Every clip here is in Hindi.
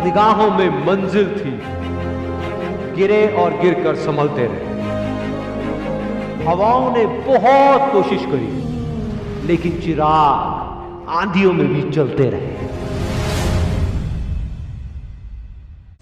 निगाहों में मंजिल थी, गिरे और गिरकर संभलते रहे। हवाओं ने बहुत कोशिश करी, लेकिन चिराग आंधियों में भी चलते रहे।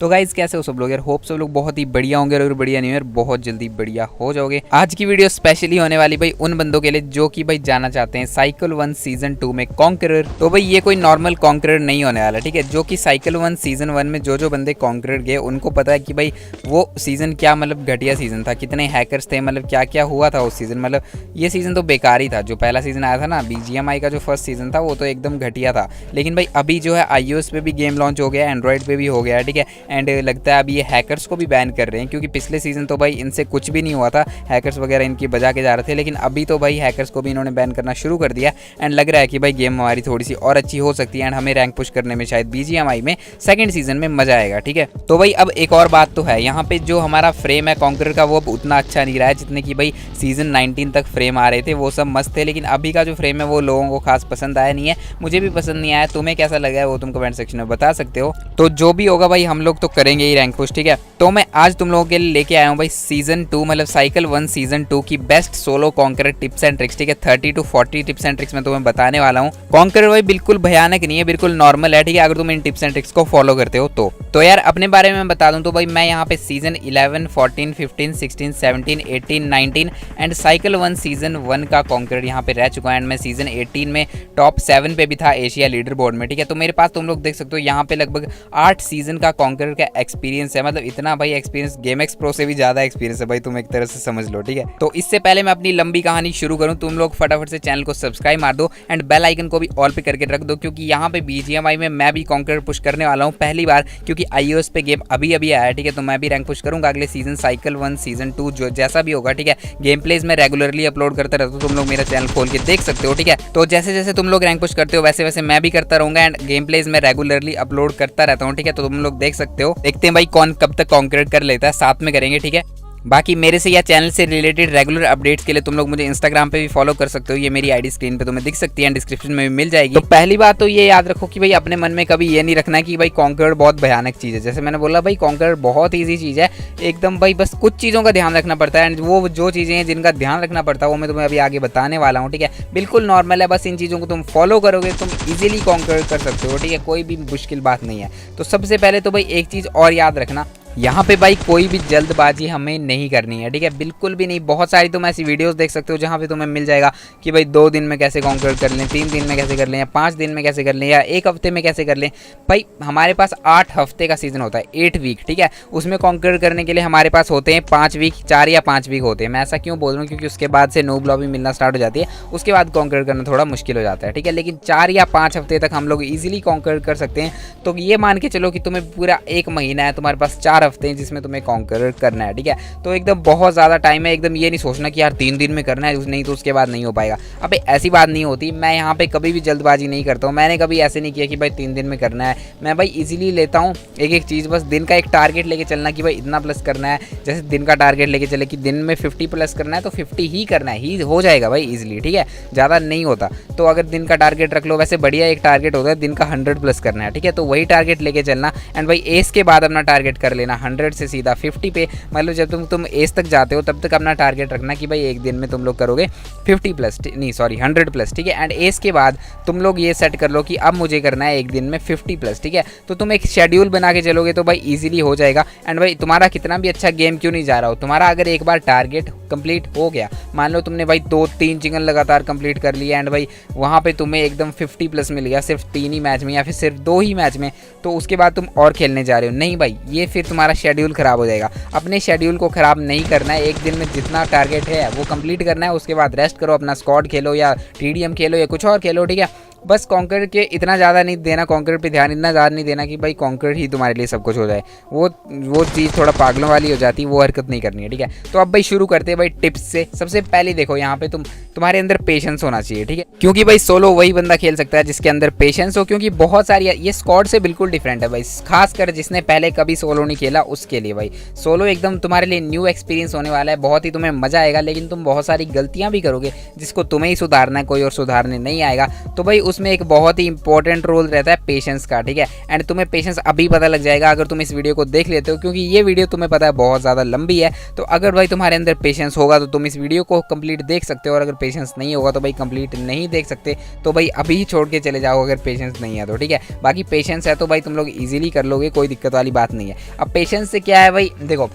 तो गाइज कैसे हो सब लोग यार, होप सब लोग बहुत ही बढ़िया होंगे और बढ़िया नहीं यार बहुत जल्दी बढ़िया हो जाओगे। आज की वीडियो स्पेशली होने वाली भाई उन बंदों के लिए जो कि भाई जाना चाहते हैं साइकिल 1 सीजन 2 में कॉन्करर। तो भाई ये कोई नॉर्मल कॉन्करर नहीं होने वाला, ठीक है। जो कि साइकिल 1 सीजन 1 में जो बंदे कॉन्करर गए उनको पता है कि भाई वो सीजन क्या मतलब घटिया सीजन था, कितने हैकर्स थे, मतलब क्या क्या हुआ था उस सीजन। मतलब ये सीजन तो बेकार ही था। जो पहला सीजन आया था ना BGMI का जो फर्स्ट सीजन था वो तो एकदम घटिया था। लेकिन भाई अभी जो है iOS पे भी गेम लॉन्च हो गया, एंड्रॉइड पे भी हो गया, ठीक है। एंड लगता है अभी ये हैकर्स को भी बैन कर रहे हैं, क्योंकि पिछले सीजन तो भाई इनसे कुछ भी नहीं हुआ था, हैकर्स वगैरह इनकी बजा के जा रहे थे। लेकिन अभी तो भाई हैकर्स को भी इन्होंने बैन करना शुरू कर दिया। एंड लग रहा है कि भाई गेम हमारी थोड़ी सी और अच्छी हो सकती है एंड हमें रैंक पुश करने में शायद BGMI में सेकंड सीजन में मजा आएगा, ठीक है। तो भाई अब एक और बात तो है, यहाँ पे जो हमारा फ्रेम है कॉन्करर का वो अब उतना अच्छा नहीं रहा है जितने की भाई सीजन 19 तक फ्रेम आ रहे थे, वो सब मस्त थे। लेकिन अभी का जो फ्रेम है वो लोगों को खास पसंद आया नहीं है, मुझे भी पसंद नहीं आया। तुम्हें कैसा लगा है वो तुम कमेंट सेक्शन में बता सकते हो। तो जो भी होगा भाई हम लोग तो करेंगे ही रैंक पुश, ठीक है। तो मैं आज तुम लोगों के लिए लेके आया हूँ भाई सीजन 2 मतलब साइकिल 1 सीजन 2 की best solo conqueror tips and tricks, ठीक है। 30 to 40 टिप्स एंड ट्रिक्स मैं तुम्हें बताने वाला हूँ। कॉन्करर भाई बिल्कुल भयानक नहीं है, बिल्कुल नॉर्मल है, ठीक है, अगर तुम इन टिप्स एंड ट्रिक्स को फॉलो करते हो तो यार अपने बारे में बता दूं तो भाई मैं यहाँ पे सीजन 11, 14, 15, 16, 17, 18, 19 एंड साइकिल 1 सीजन 1 का कॉन्करर यहाँ पे रह चुका है। एंड मैं सीजन 18 में टॉप 7 पे भी था एशिया लीडर बोर्ड में, ठीक है। तो मेरे पास तुम लोग देख सकते हो यहाँ पे लगभग 8 सीजन का कॉन्करर का एक्सपीरियंस है। मतलब इतना भाई एक्सपीरियंस गेमएक्स प्रो से भी ज्यादा एक्सपीरियंस है भाई, तुम एक तरह से समझ लो, ठीक है। तो इससे पहले मैं अपनी लंबी कहानी शुरू करूं, तुम लोग फटाफट से चैनल को सब्सक्राइब मार दो एंड बेल आइकन को भी ऑल पे करके रख दो, क्योंकि यहाँ पे BGMI में मैं भी कॉन्करर पुश करने वाला हूँ पहली बार, क्योंकि iOS पे गेम अभी आया है, ठीक है। तो मैं भी रैंक पुश करूंगा अगले सीजन साइकिल 1 सीजन 2 जो जैसा भी होगा, ठीक है। गेम प्लेज में रेगुलरली अपलोड करता रहता हूँ, तुम लोग मेरा चैनल खोल के देख सकते हो, ठीक है। तो जैसे जैसे तुम लोग रैंक पुश करते हो वैसे वैसे मैं भी करता रहूंगा एंड गेम प्लेज में रेगुलरली अपलोड करता रहता हूँ, ठीक है। तो तुम लोग देख सकते हो, देखते हैं भाई कौन कब तक कॉन्करर कर लेता है, साथ में करेंगे, ठीक है। बाकी मेरे से या चैनल से रिलेटेड रेगुलर अपडेट्स के लिए तुम लोग मुझे इंस्टाग्राम पे भी फॉलो कर सकते हो, ये मेरी आईडी स्क्रीन पे तुम्हें दिख सकती है एंड डिस्क्रिप्शन में भी मिल जाएगी। तो पहली बात तो ये याद रखो कि भाई अपने मन में कभी ये नहीं रखना कि भाई कॉन्करर बहुत भयानक चीज़ है। जैसे मैंने बोला भाई कॉन्करर बहुत ईजी चीज़ है एकदम भाई, बस कुछ चीज़ों का ध्यान रखना पड़ता है एंड वो जो चीज़ें हैं जिनका ध्यान रखना पड़ता है वो मैं तुम्हें अभी आगे बताने वाला हूँ, ठीक है। बिल्कुल नॉर्मल है, बस इन चीज़ों को तुम फॉलो करोगे तुम ईजिली कॉन्करर कर सकते हो, ठीक है। कोई भी मुश्किल बात नहीं है। तो सबसे पहले तो भाई एक चीज़ और याद रखना, यहाँ पे भाई कोई भी जल्दबाजी हमें नहीं करनी है, ठीक है, बिल्कुल भी नहीं। बहुत सारी तुम ऐसी वीडियोस देख सकते हो जहाँ पे तुम्हें मिल जाएगा कि भाई 2 दिन में कैसे कॉन्करर कर लें, 3 दिन में कैसे कर लें, या 5 दिन में कैसे कर लें, या 1 हफ्ते में कैसे कर लें। भाई हमारे पास 8 हफ्ते का सीजन होता है, 8 वीक, ठीक है। उसमें कॉन्करर करने के लिए हमारे पास होते हैं 5 वीक, 4 या 5 वीक होते हैं। मैं ऐसा क्यों बोल रहा हूँ, क्योंकि उसके बाद से नूब लॉबी मिलना स्टार्ट हो जाती है, उसके बाद कॉन्करर करना थोड़ा मुश्किल हो जाता है, ठीक है। लेकिन 4 या 5 हफ्ते तक हम लोग ईजिली कॉन्करर कर सकते हैं। तो ये मान के चलो कि तुम्हें पूरा 1 महीना है, तुम्हारे पास 4 हफ्ते हैं जिसमें तुम्हें कॉन्करर करना है, ठीक है। तो एकदम बहुत ज़्यादा टाइम है, एकदम ये नहीं सोचना कि यार 3 दिन में करना है, नहीं तो उसके बाद नहीं हो पाएगा। अबे ऐसी बात नहीं होती, मैं यहाँ पे कभी भी जल्दबाजी नहीं करता हूँ। मैंने कभी ऐसे नहीं किया कि भाई 3 दिन में करना है। मैं भाई इजीली लेता हूँ एक एक चीज़, बस दिन का एक टारगेट लेके चलना कि भाई इतना प्लस करना है। जैसे दिन का टारगेट लेके चले कि दिन में 50 प्लस करना है तो 50 ही करना है, ही हो जाएगा भाई ईजिली, ठीक है, ज़्यादा नहीं होता। तो अगर दिन का टारगेट रख लो, वैसे बढ़िया एक टारगेट होता है दिन का 100 प्लस करना है, ठीक है। तो वही टारगेट लेके चलना एंड भाई एस के बाद अपना टारगेट कर लेना 100 से सीधा 50 पे। मतलब जब तुम एज तक जाते हो तब तक अपना टारगेट रखना कि भाई एक दिन में तुम लोग करोगे 50 प्लस, नहीं सॉरी 100 प्लस, ठीक है। एंड एज के बाद तुम लोग ये सेट कर लो कि अब मुझे करना है एक दिन में 50 प्लस, ठीक है। तो तुम एक शेड्यूल बना के चलोगे तो भाई इजीली हो जाएगा। एंड भाई तुम्हारा कितना भी अच्छा गेम क्यों नहीं जा रहा हो, तुम्हारा अगर एक बार टारगेट कंप्लीट हो गया, मान लो तुमने भाई 2-3 चिकन लगातार कंप्लीट कर लिया एंड भाई वहाँ पे तुम्हें एकदम 50 प्लस मिल गया सिर्फ 3 ही मैच में या फिर सिर्फ 2 ही मैच में, तो उसके बाद तुम और खेलने जा रहे हो, नहीं भाई ये फिर तुम्हारा शेड्यूल खराब हो जाएगा। अपने शेड्यूल को खराब नहीं करना है, एक दिन में जितना टारगेट है वो कंप्लीट करना है, उसके बाद रेस्ट करो, अपना स्क्वाड खेलो या TDM खेलो या कुछ और खेलो, ठीक है। बस कॉन्करर के इतना ज़्यादा नहीं देना, कॉन्करर पे ध्यान इतना ज़्यादा नहीं देना कि भाई कॉन्करर ही तुम्हारे लिए सब कुछ हो जाए। वो चीज़ थोड़ा पागलों वाली हो जाती है, वो हरकत नहीं करनी है, ठीक है। तो अब भाई शुरू करते हैं भाई टिप्स से। सबसे पहले देखो यहाँ पे तुम्हारे अंदर पेशेंस होना चाहिए, ठीक है, क्योंकि भाई सोलो वही बंदा खेल सकता है जिसके अंदर पेशेंस हो, क्योंकि बहुत सारी ये स्क्वाड से बिल्कुल डिफरेंट है भाई, खासकर जिसने पहले कभी सोलो नहीं खेला उसके लिए भाई सोलो एकदम तुम्हारे लिए न्यू एक्सपीरियंस होने वाला है, बहुत ही तुम्हें मजा आएगा। लेकिन तुम बहुत सारी गलतियां भी करोगे जिसको तुम्हें ही सुधारना है, कोई और सुधारने नहीं आएगा। तो भाई उसमें एक बहुत ही इंपॉर्टेंट रोल रहता है पेशेंस का, ठीक है। एंड तुम्हें पेशेंस अभी पता लग जाएगा अगर तुम इस वीडियो को देख लेते हो, क्योंकि ये वीडियो तुम्हें पता है बहुत ज़्यादा लंबी है। तो अगर भाई तुम्हारे अंदर पेशेंस होगा तो तुम इस वीडियो को कंप्लीट देख सकते हो, और अगर पेशेंस नहीं होगा तो भाई कंप्लीट नहीं देख सकते, तो भाई अभी ही छोड़ के चले जाओ अगर पेशेंस नहीं है तो, ठीक है। बाकी पेशेंस है तो भाई तुम लोग ईजिली कर लोगे, कोई दिक्कत वाली बात नहीं है। अब पेशेंस से क्या है भाई, देखो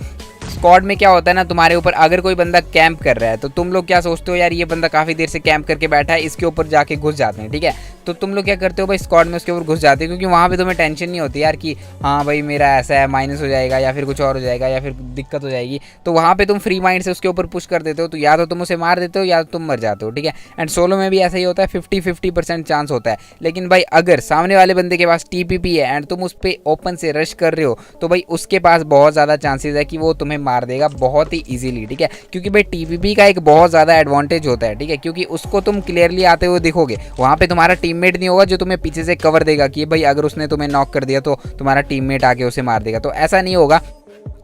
स्क्वाड में क्या होता है ना, तुम्हारे ऊपर अगर कोई बंदा कैंप कर रहा है तो तुम लोग क्या सोचते हो, यार ये बंदा काफ़ी देर से कैंप करके बैठा है, इसके ऊपर जाके घुस जाते हैं, ठीक है। तो तुम लोग क्या करते हो भाई, स्क्वाड में उसके ऊपर घुस जाते हो, क्योंकि वहाँ पे तुम्हें टेंशन नहीं होती यार कि हाँ भाई मेरा ऐसा है, माइनस हो जाएगा या फिर कुछ और हो जाएगा या फिर दिक्कत हो जाएगी। तो वहाँ पे तुम फ्री माइंड से उसके ऊपर पुश कर देते हो, तो या तो तुम उसे मार देते हो या तो तुम मर जाते हो, ठीक है। एंड सोलो में भी ऐसा ही होता है, 50-50% चांस होता है। लेकिन भाई अगर सामने वाले बंदे के पास TPP है एंड तुम उस पर ओपन से रश कर रहे हो, तो भाई उसके पास बहुत ज़्यादा चांसेस है कि वो तुम्हें मार देगा बहुत ही ईजिली, ठीक है। क्योंकि भाई TPP का एक बहुत ज़्यादा एडवांटेज होता है, ठीक है, क्योंकि उसको तुम क्लियरली आते हुए दिखोगे, वहाँ पे तुम्हारा टीममेट नहीं होगा जो तुम्हें पीछे से कवर देगा कि भाई अगर उसने तुम्हें नॉक कर दिया तो तुम्हारा टीममेट आके उसे मार देगा, तो ऐसा नहीं होगा।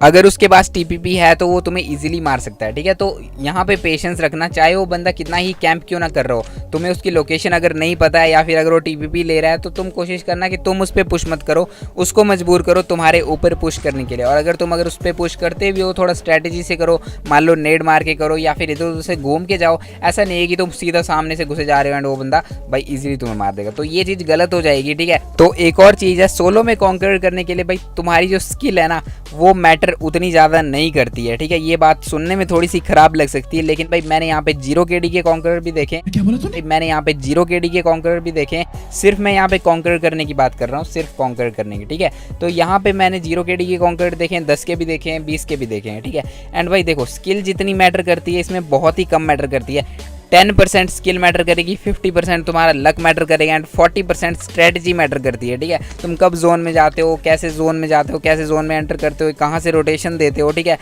अगर उसके पास TPP है तो वो तुम्हें इजीली मार सकता है, ठीक है। तो यहाँ पे पेशेंस रखना, चाहे वो बंदा कितना ही कैंप क्यों ना कर रहा हो, तुम्हें उसकी लोकेशन अगर नहीं पता है या फिर अगर वो TPP ले रहा है तो तुम कोशिश करना कि तुम उस पर पुश मत करो, उसको मजबूर करो तुम्हारे ऊपर पुश करने के लिए। और अगर तुम उस पर पुश करते भी हो, थोड़ा स्ट्रैटेजी से करो, मान लो नेड मार के करो या फिर इधर उधर से घूम के जाओ। ऐसा नहीं है कि तुम सीधा सामने से घुसे जा रहे हो एंड वो बंदा भाई इजीली तुम्हें मार देगा, तो ये चीज़ गलत हो जाएगी, ठीक है। तो एक और चीज़ है, सोलो में कॉन्कर करने के लिए भाई तुम्हारी जो स्किल है ना वो मैटर उतनी ज़्यादा नहीं करती है, ठीक है। ये बात सुनने में थोड़ी सी खराब लग सकती है, लेकिन भाई मैंने यहाँ पे 0 KD के कॉन्करर भी देखे, क्या बोला तुमने? मैंने यहाँ पे 0 KD के कॉन्करर भी देखे, सिर्फ मैं यहाँ पे कॉन्कर करने की बात कर रहा हूँ, सिर्फ कॉन्कर करने की, ठीक है। तो यहाँ पे मैंने 0 KD के कॉन्करर देखे हैं, 10 के भी देखे हैं, 20 के भी देखे हैं, ठीक है। एंड भाई देखो स्किल जितनी मैटर करती है इसमें बहुत ही कम मैटर करती है। 10% स्किल मैटर करेगी, 50% तुम्हारा लक मैटर करेगा एंड 40% स्ट्रेटजी मैटर करती है, ठीक है। तुम कब जोन में जाते हो, कैसे जोन में जाते हो, कैसे जोन में एंटर करते हो, कहाँ से रोटेशन देते हो, ठीक है,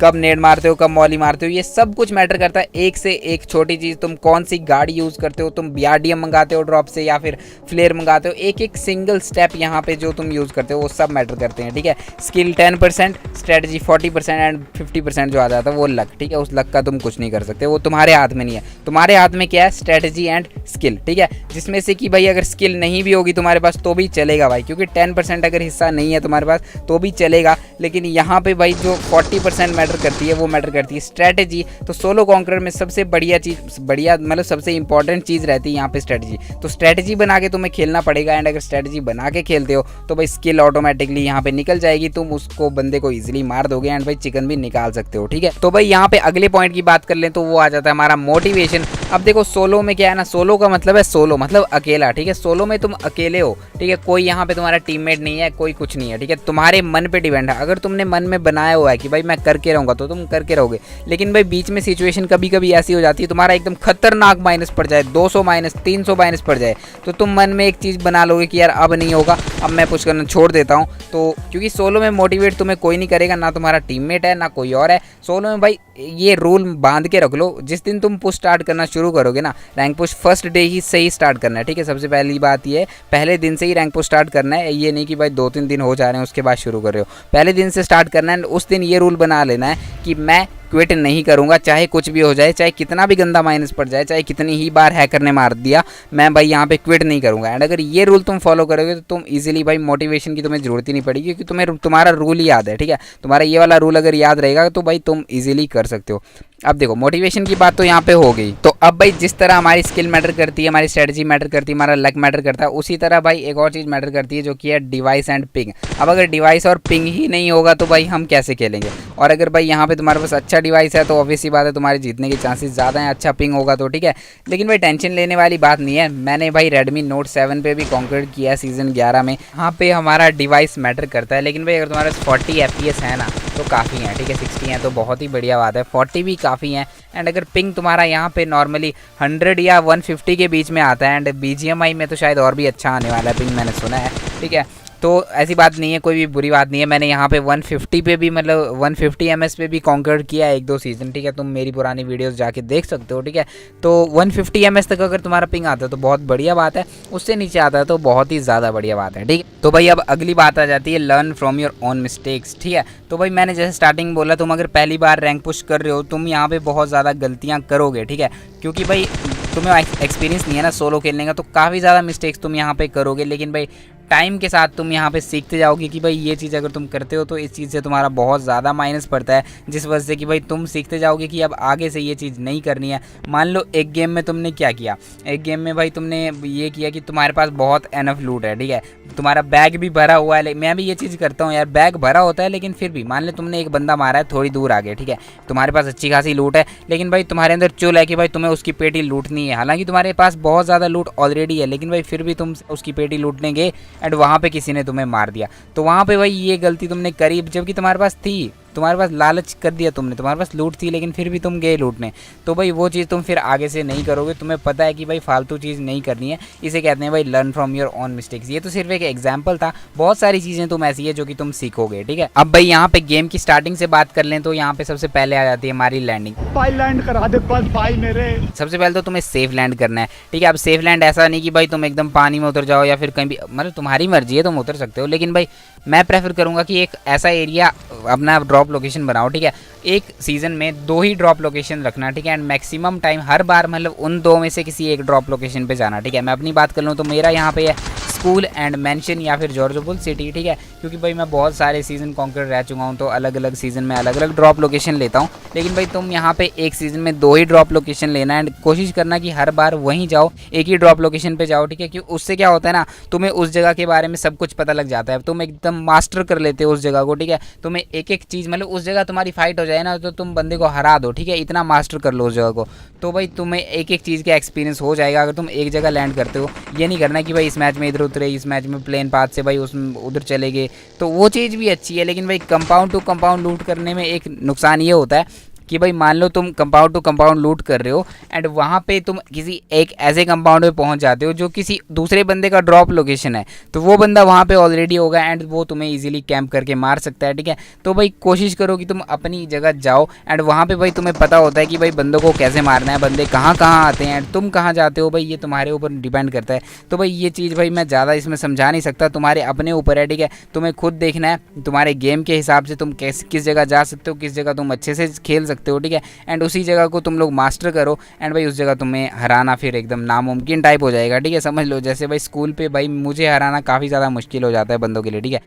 कब नेड मारते हो, कब मॉली मारते हो, ये सब कुछ मैटर करता है। एक से एक छोटी चीज़, तुम कौन सी गाड़ी यूज़ करते हो, तुम BRDM मंगाते हो ड्रॉप से या फिर फ्लेयर मंगाते हो, एक एक सिंगल स्टेप यहाँ पे जो तुम यूज़ करते हो वो सब मैटर करते हैं, ठीक है। स्किल 10%, स्ट्रेटजी 40% एंड 50% जो आ जाता है वो लक, ठीक है। उस लक का तुम कुछ नहीं कर सकते, वो तुम्हारे हाथ में नहीं है। तुम्हारे हाथ में क्या है, स्ट्रेटजी एंड स्किल, ठीक है। जिसमें से कि भाई अगर स्किल नहीं भी होगी तुम्हारे पास तो भी चलेगा भाई, क्योंकि 10% अगर हिस्सा नहीं है तुम्हारे पास तो भी चलेगा। लेकिन यहाँ पे भाई जो 40% मैटर करती है वो मैटर करती है स्ट्रैटेजी। तो सोलो कॉन्करर में सबसे बढ़िया चीज़, बढ़िया मतलब सबसे इंपॉर्टेंट चीज़ रहती है यहाँ पे स्ट्रैटेजी। तो स्ट्रैटेजी बना के तुम्हें खेलना पड़ेगा एंड अगर स्ट्रैटेजी बना के खेलते हो तो भाई स्किल ऑटोमेटिकली यहाँ पे निकल जाएगी, तुम उसको बंदे को इजीली मार दोगे एंड भाई चिकन भी निकाल सकते हो, ठीक है। तो भाई यहाँ पे अगले पॉइंट की बात कर लें तो वो आ जाता है हमारा मोटिवेशन। अब देखो सोलो में क्या है ना, सोलो का मतलब है सोलो मतलब अकेला, ठीक है। सोलो में तुम अकेले हो, ठीक है, कोई यहाँ पे तुम्हारा टीममेट नहीं है, कोई कुछ नहीं है, ठीक है। तुम्हारे मन पे डिपेंड है, अगर तुमने मन में बनाया हुआ है कि भाई मैं करके रहूँगा तो तुम करके रहोगे। लेकिन भाई बीच में सिचुएशन कभी कभी ऐसी हो जाती है तुम्हारा एकदम खतरनाक माइनस पड़ जाए, 200 माइनस 300 माइनस पड़ जाए, तो तुम मन में एक चीज़ बना लोगे कि यार अब नहीं होगा, अब मैं पुश करना छोड़ देता हूँ। तो क्योंकि सोलो में मोटिवेट तुम्हें कोई नहीं करेगा, ना तुम्हारा टीममेट है ना कोई और है। सोलो में भाई ये रूल बांध के रख लो, जिस दिन तुम पुश स्टार्ट करना शुरू करोगे ना, रैंक पुश फर्स्ट डे ही से ही स्टार्ट करना है, ठीक है। सबसे पहली बात ये है, पहले दिन से ही रैंक पुश स्टार्ट करना है। ये नहीं कि भाई 2-3 दिन हो जा रहे हैं उसके बाद शुरू कर रहे हो, पहले दिन से स्टार्ट करना है। उस दिन ये रूल बना लेना है कि मैं क्विट नहीं करूंगा, चाहे कुछ भी हो जाए, चाहे कितना भी गंदा माइनस पड़ जाए, चाहे कितनी ही बार हैकर ने मार दिया, मैं भाई यहाँ पे क्विट नहीं करूंगा। एंड अगर ये रूल तुम फॉलो करोगे तो तुम इजीली भाई मोटिवेशन की तुम्हें जरूरत ही नहीं पड़ेगी, क्योंकि तुम्हें तुम्हारा रूल ही याद है, ठीक है। तुम्हारा ये वाला रूल अगर याद रहेगा तो भाई तुम इजीली कर सकते हो। अब देखो मोटिवेशन की बात तो यहाँ पे हो गई। तो अब भाई जिस तरह हमारी स्किल मैटर करती है, हमारी स्ट्रेटजी मैटर करती है, हमारा लक मैटर करता है, उसी तरह भाई एक और चीज़ मैटर करती है जो कि है डिवाइस एंड पिंग। अब अगर डिवाइस और पिंग ही नहीं होगा तो भाई हम कैसे खेलेंगे। और अगर भाई यहाँ पे तुम्हारे पास अच्छा डिवाइस है तो ऑब्वियस सी बात है तुम्हारे जीतने के चांसेस ज़्यादा हैं, अच्छा पिंग होगा तो, ठीक है। लेकिन भाई टेंशन लेने वाली बात नहीं है। मैंने भाई Redmi Note 7 पे भी कॉन्कर किया है सीज़न 11 में, यहाँ पे हमारा डिवाइस मैटर करता है। लेकिन भाई अगर तुम्हारे पास 40 FPS है ना तो काफ़ी है, ठीक है। 60 है तो बहुत ही बढ़िया बात है, 40 भी काफ़ी है। एंड अगर पिंग तुम्हारा यहाँ पे नॉर्मली 100 या 150 के बीच में आता है, एंड BGMI में तो शायद और भी अच्छा आने वाला है पिंग, मैंने सुना है, ठीक है। तो ऐसी बात नहीं है, कोई भी बुरी बात नहीं है। मैंने यहाँ पे 150 पे भी मतलब 150 MS पे भी कॉन्कर किया है 1-2 सीज़न, ठीक है। तुम मेरी पुरानी वीडियोस जाके देख सकते हो, ठीक है। तो 150 MS तक अगर तुम्हारा पिंग आता है तो बहुत बढ़िया बात है, उससे नीचे आता है तो बहुत ही ज़्यादा बढ़िया बात है, ठीक है। तो भाई अब अगली बात आ जाती है learn from your own mistakes, ठीक है। तो भाई मैंने जैसे स्टार्टिंग बोला, तुम अगर पहली बार रैंक पुश कर रहे हो तुम यहाँ पर बहुत ज़्यादा गलतियाँ करोगे, ठीक है। क्योंकि भाई तुम्हें एक्सपीरियंस नहीं है ना सोलो खेलने का, तो काफ़ी ज़्यादा मिस्टेक्स तुम यहाँ पे करोगे। लेकिन भाई टाइम के साथ तुम यहाँ पे सीखते जाओगे कि भाई ये चीज़ अगर तुम करते हो तो इस चीज़ से तुम्हारा बहुत ज़्यादा माइनस पड़ता है, जिस वजह से कि भाई तुम सीखते जाओगे कि अब आगे से ये चीज़ नहीं करनी है। मान लो एक गेम में तुमने क्या किया, एक गेम में भाई तुमने ये किया कि तुम्हारे पास बहुत एनफ लूट है, ठीक है, तुम्हारा बैग भी भरा हुआ है। मैं भी ये चीज़ करता हूँ यार, बैग भरा होता है लेकिन फिर भी मान लो तुमने एक बंदा मारा है थोड़ी दूर आगे, ठीक है, तुम्हारे पास अच्छी खासी लूट है, लेकिन भाई तुम्हारे अंदर चुल है कि भाई तुम्हें उसकी पेटी लूटनी है। हालांकि तुम्हारे पास बहुत ज़्यादा लूट ऑलरेडी है, लेकिन भाई फिर भी तुम उसकी पेटी लूटने गए एंड वहाँ पे किसी ने तुम्हें मार दिया। तो वहाँ पे भाई ये गलती तुमने करी, जबकि तुम्हारे पास थी, तुम्हारे पास लालच कर दिया तुमने, तुम्हारे पास लूट थी लेकिन फिर भी तुम गए लूटने। तो भाई वो चीज़ तुम फिर आगे से नहीं करोगे। तुम्हें पता है कि भाई फालतू चीज़ नहीं करनी है। इसे कहते हैं भाई learn from your own mistakes. ये तो सिर्फ एक एग्जाम्पल था, बहुत सारी चीज़ें तुम ऐसी है जो कि तुम सीखोगे, ठीक है। अब भाई यहाँ पे गेम की स्टार्टिंग से बात कर लें तो यहाँ पे सबसे पहले आ जाती है हमारी लैंडिंग। भाई लैंड करा दे बस भाई मेरे। सबसे पहले तो तुम्हें सेफ लैंड करना है, ठीक है। अब सेफ लैंड ऐसा नहीं कि भाई तुम एकदम पानी में उतर जाओ या फिर कहीं भी, मतलब तुम्हारी मर्जी है, तुम उतर सकते हो, लेकिन भाई मैं प्रेफर करूँगा कि एक ऐसा एरिया अपना ड्रॉप लोकेशन बनाओ, ठीक है। एक सीज़न में 2 ही ड्रॉप लोकेशन रखना, ठीक है, एंड मैक्सिमम टाइम हर बार मतलब उन 2 में से किसी एक ड्रॉप लोकेशन पे जाना, ठीक है। मैं अपनी बात कर लूँ तो मेरा यहाँ पे है स्कूल एंड मेंशन या फिर जॉर्जोपुल सिटी, ठीक है, क्योंकि भाई मैं बहुत सारे सीज़न कॉन्कर रह चुका हूँ तो अलग अलग सीज़न में अलग अलग ड्रॉप लोकेशन लेता हूँ। लेकिन भाई तुम यहाँ पे एक सीज़न में 2 ही ड्रॉप लोकेशन लेना एंड कोशिश करना कि हर बार वहीं जाओ, एक ही ड्रॉप लोकेशन पे जाओ, ठीक है। क्योंकि उससे क्या होता है ना, तुम्हें उस जगह के बारे में सब कुछ पता लग जाता है, तुम एकदम मास्टर कर लेते हो उस जगह को, ठीक है। तुम्हें एक एक चीज़ मतलब उस जगह तुम्हारी फाइट हो जाए ना तो तुम बंदे को हरा दो, ठीक है, इतना मास्टर कर लो उस जगह को, तो भाई तुम्हें एक एक चीज़ का एक्सपीरियंस हो जाएगा अगर तुम एक जगह लैंड करते हो। ये नहीं करना कि भाई इस मैच में इधर उतरे, इस मैच में प्लेन पाथ से भाई उस उधर चले गए, तो वो चीज़ भी अच्छी है। लेकिन भाई कंपाउंड टू कंपाउंड लूट करने में एक नुकसान ये होता है कि भाई मान लो तुम कंपाउंड टू कंपाउंड लूट कर रहे हो एंड वहाँ पे तुम किसी एक ऐसे कंपाउंड में पहुँच जाते हो जो किसी दूसरे बंदे का ड्रॉप लोकेशन है, तो वो बंदा वहाँ पे ऑलरेडी होगा एंड वो तुम्हें इजीली कैंप करके मार सकता है, ठीक है। तो भाई कोशिश करो कि तुम अपनी जगह जाओ एंड वहाँ पे भाई तुम्हें पता होता है कि भाई बंदों को कैसे मारना है, बंदे कहाँ कहाँ आते हैं एंड तुम कहाँ जाते हो, भाई ये तुम्हारे ऊपर डिपेंड करता है। तो भाई ये चीज़ भाई मैं ज़्यादा इसमें समझा नहीं सकता, तुम्हारे अपने ऊपर है, ठीक है। तुम्हें खुद देखना है तुम्हारे गेम के हिसाब से तुम किस जगह जा सकते हो, किस जगह तुम अच्छे से खेल सकते हो, ठीक है, एंड उसी जगह को तुम लोग मास्टर करो एंड भाई उस जगह तुम्हें हराना फिर एकदम नामुमकिन टाइप हो जाएगा, ठीक है। समझ लो जैसे भाई स्कूल पे भाई मुझे हराना काफ़ी ज़्यादा मुश्किल हो जाता है बंदों के लिए, ठीक है।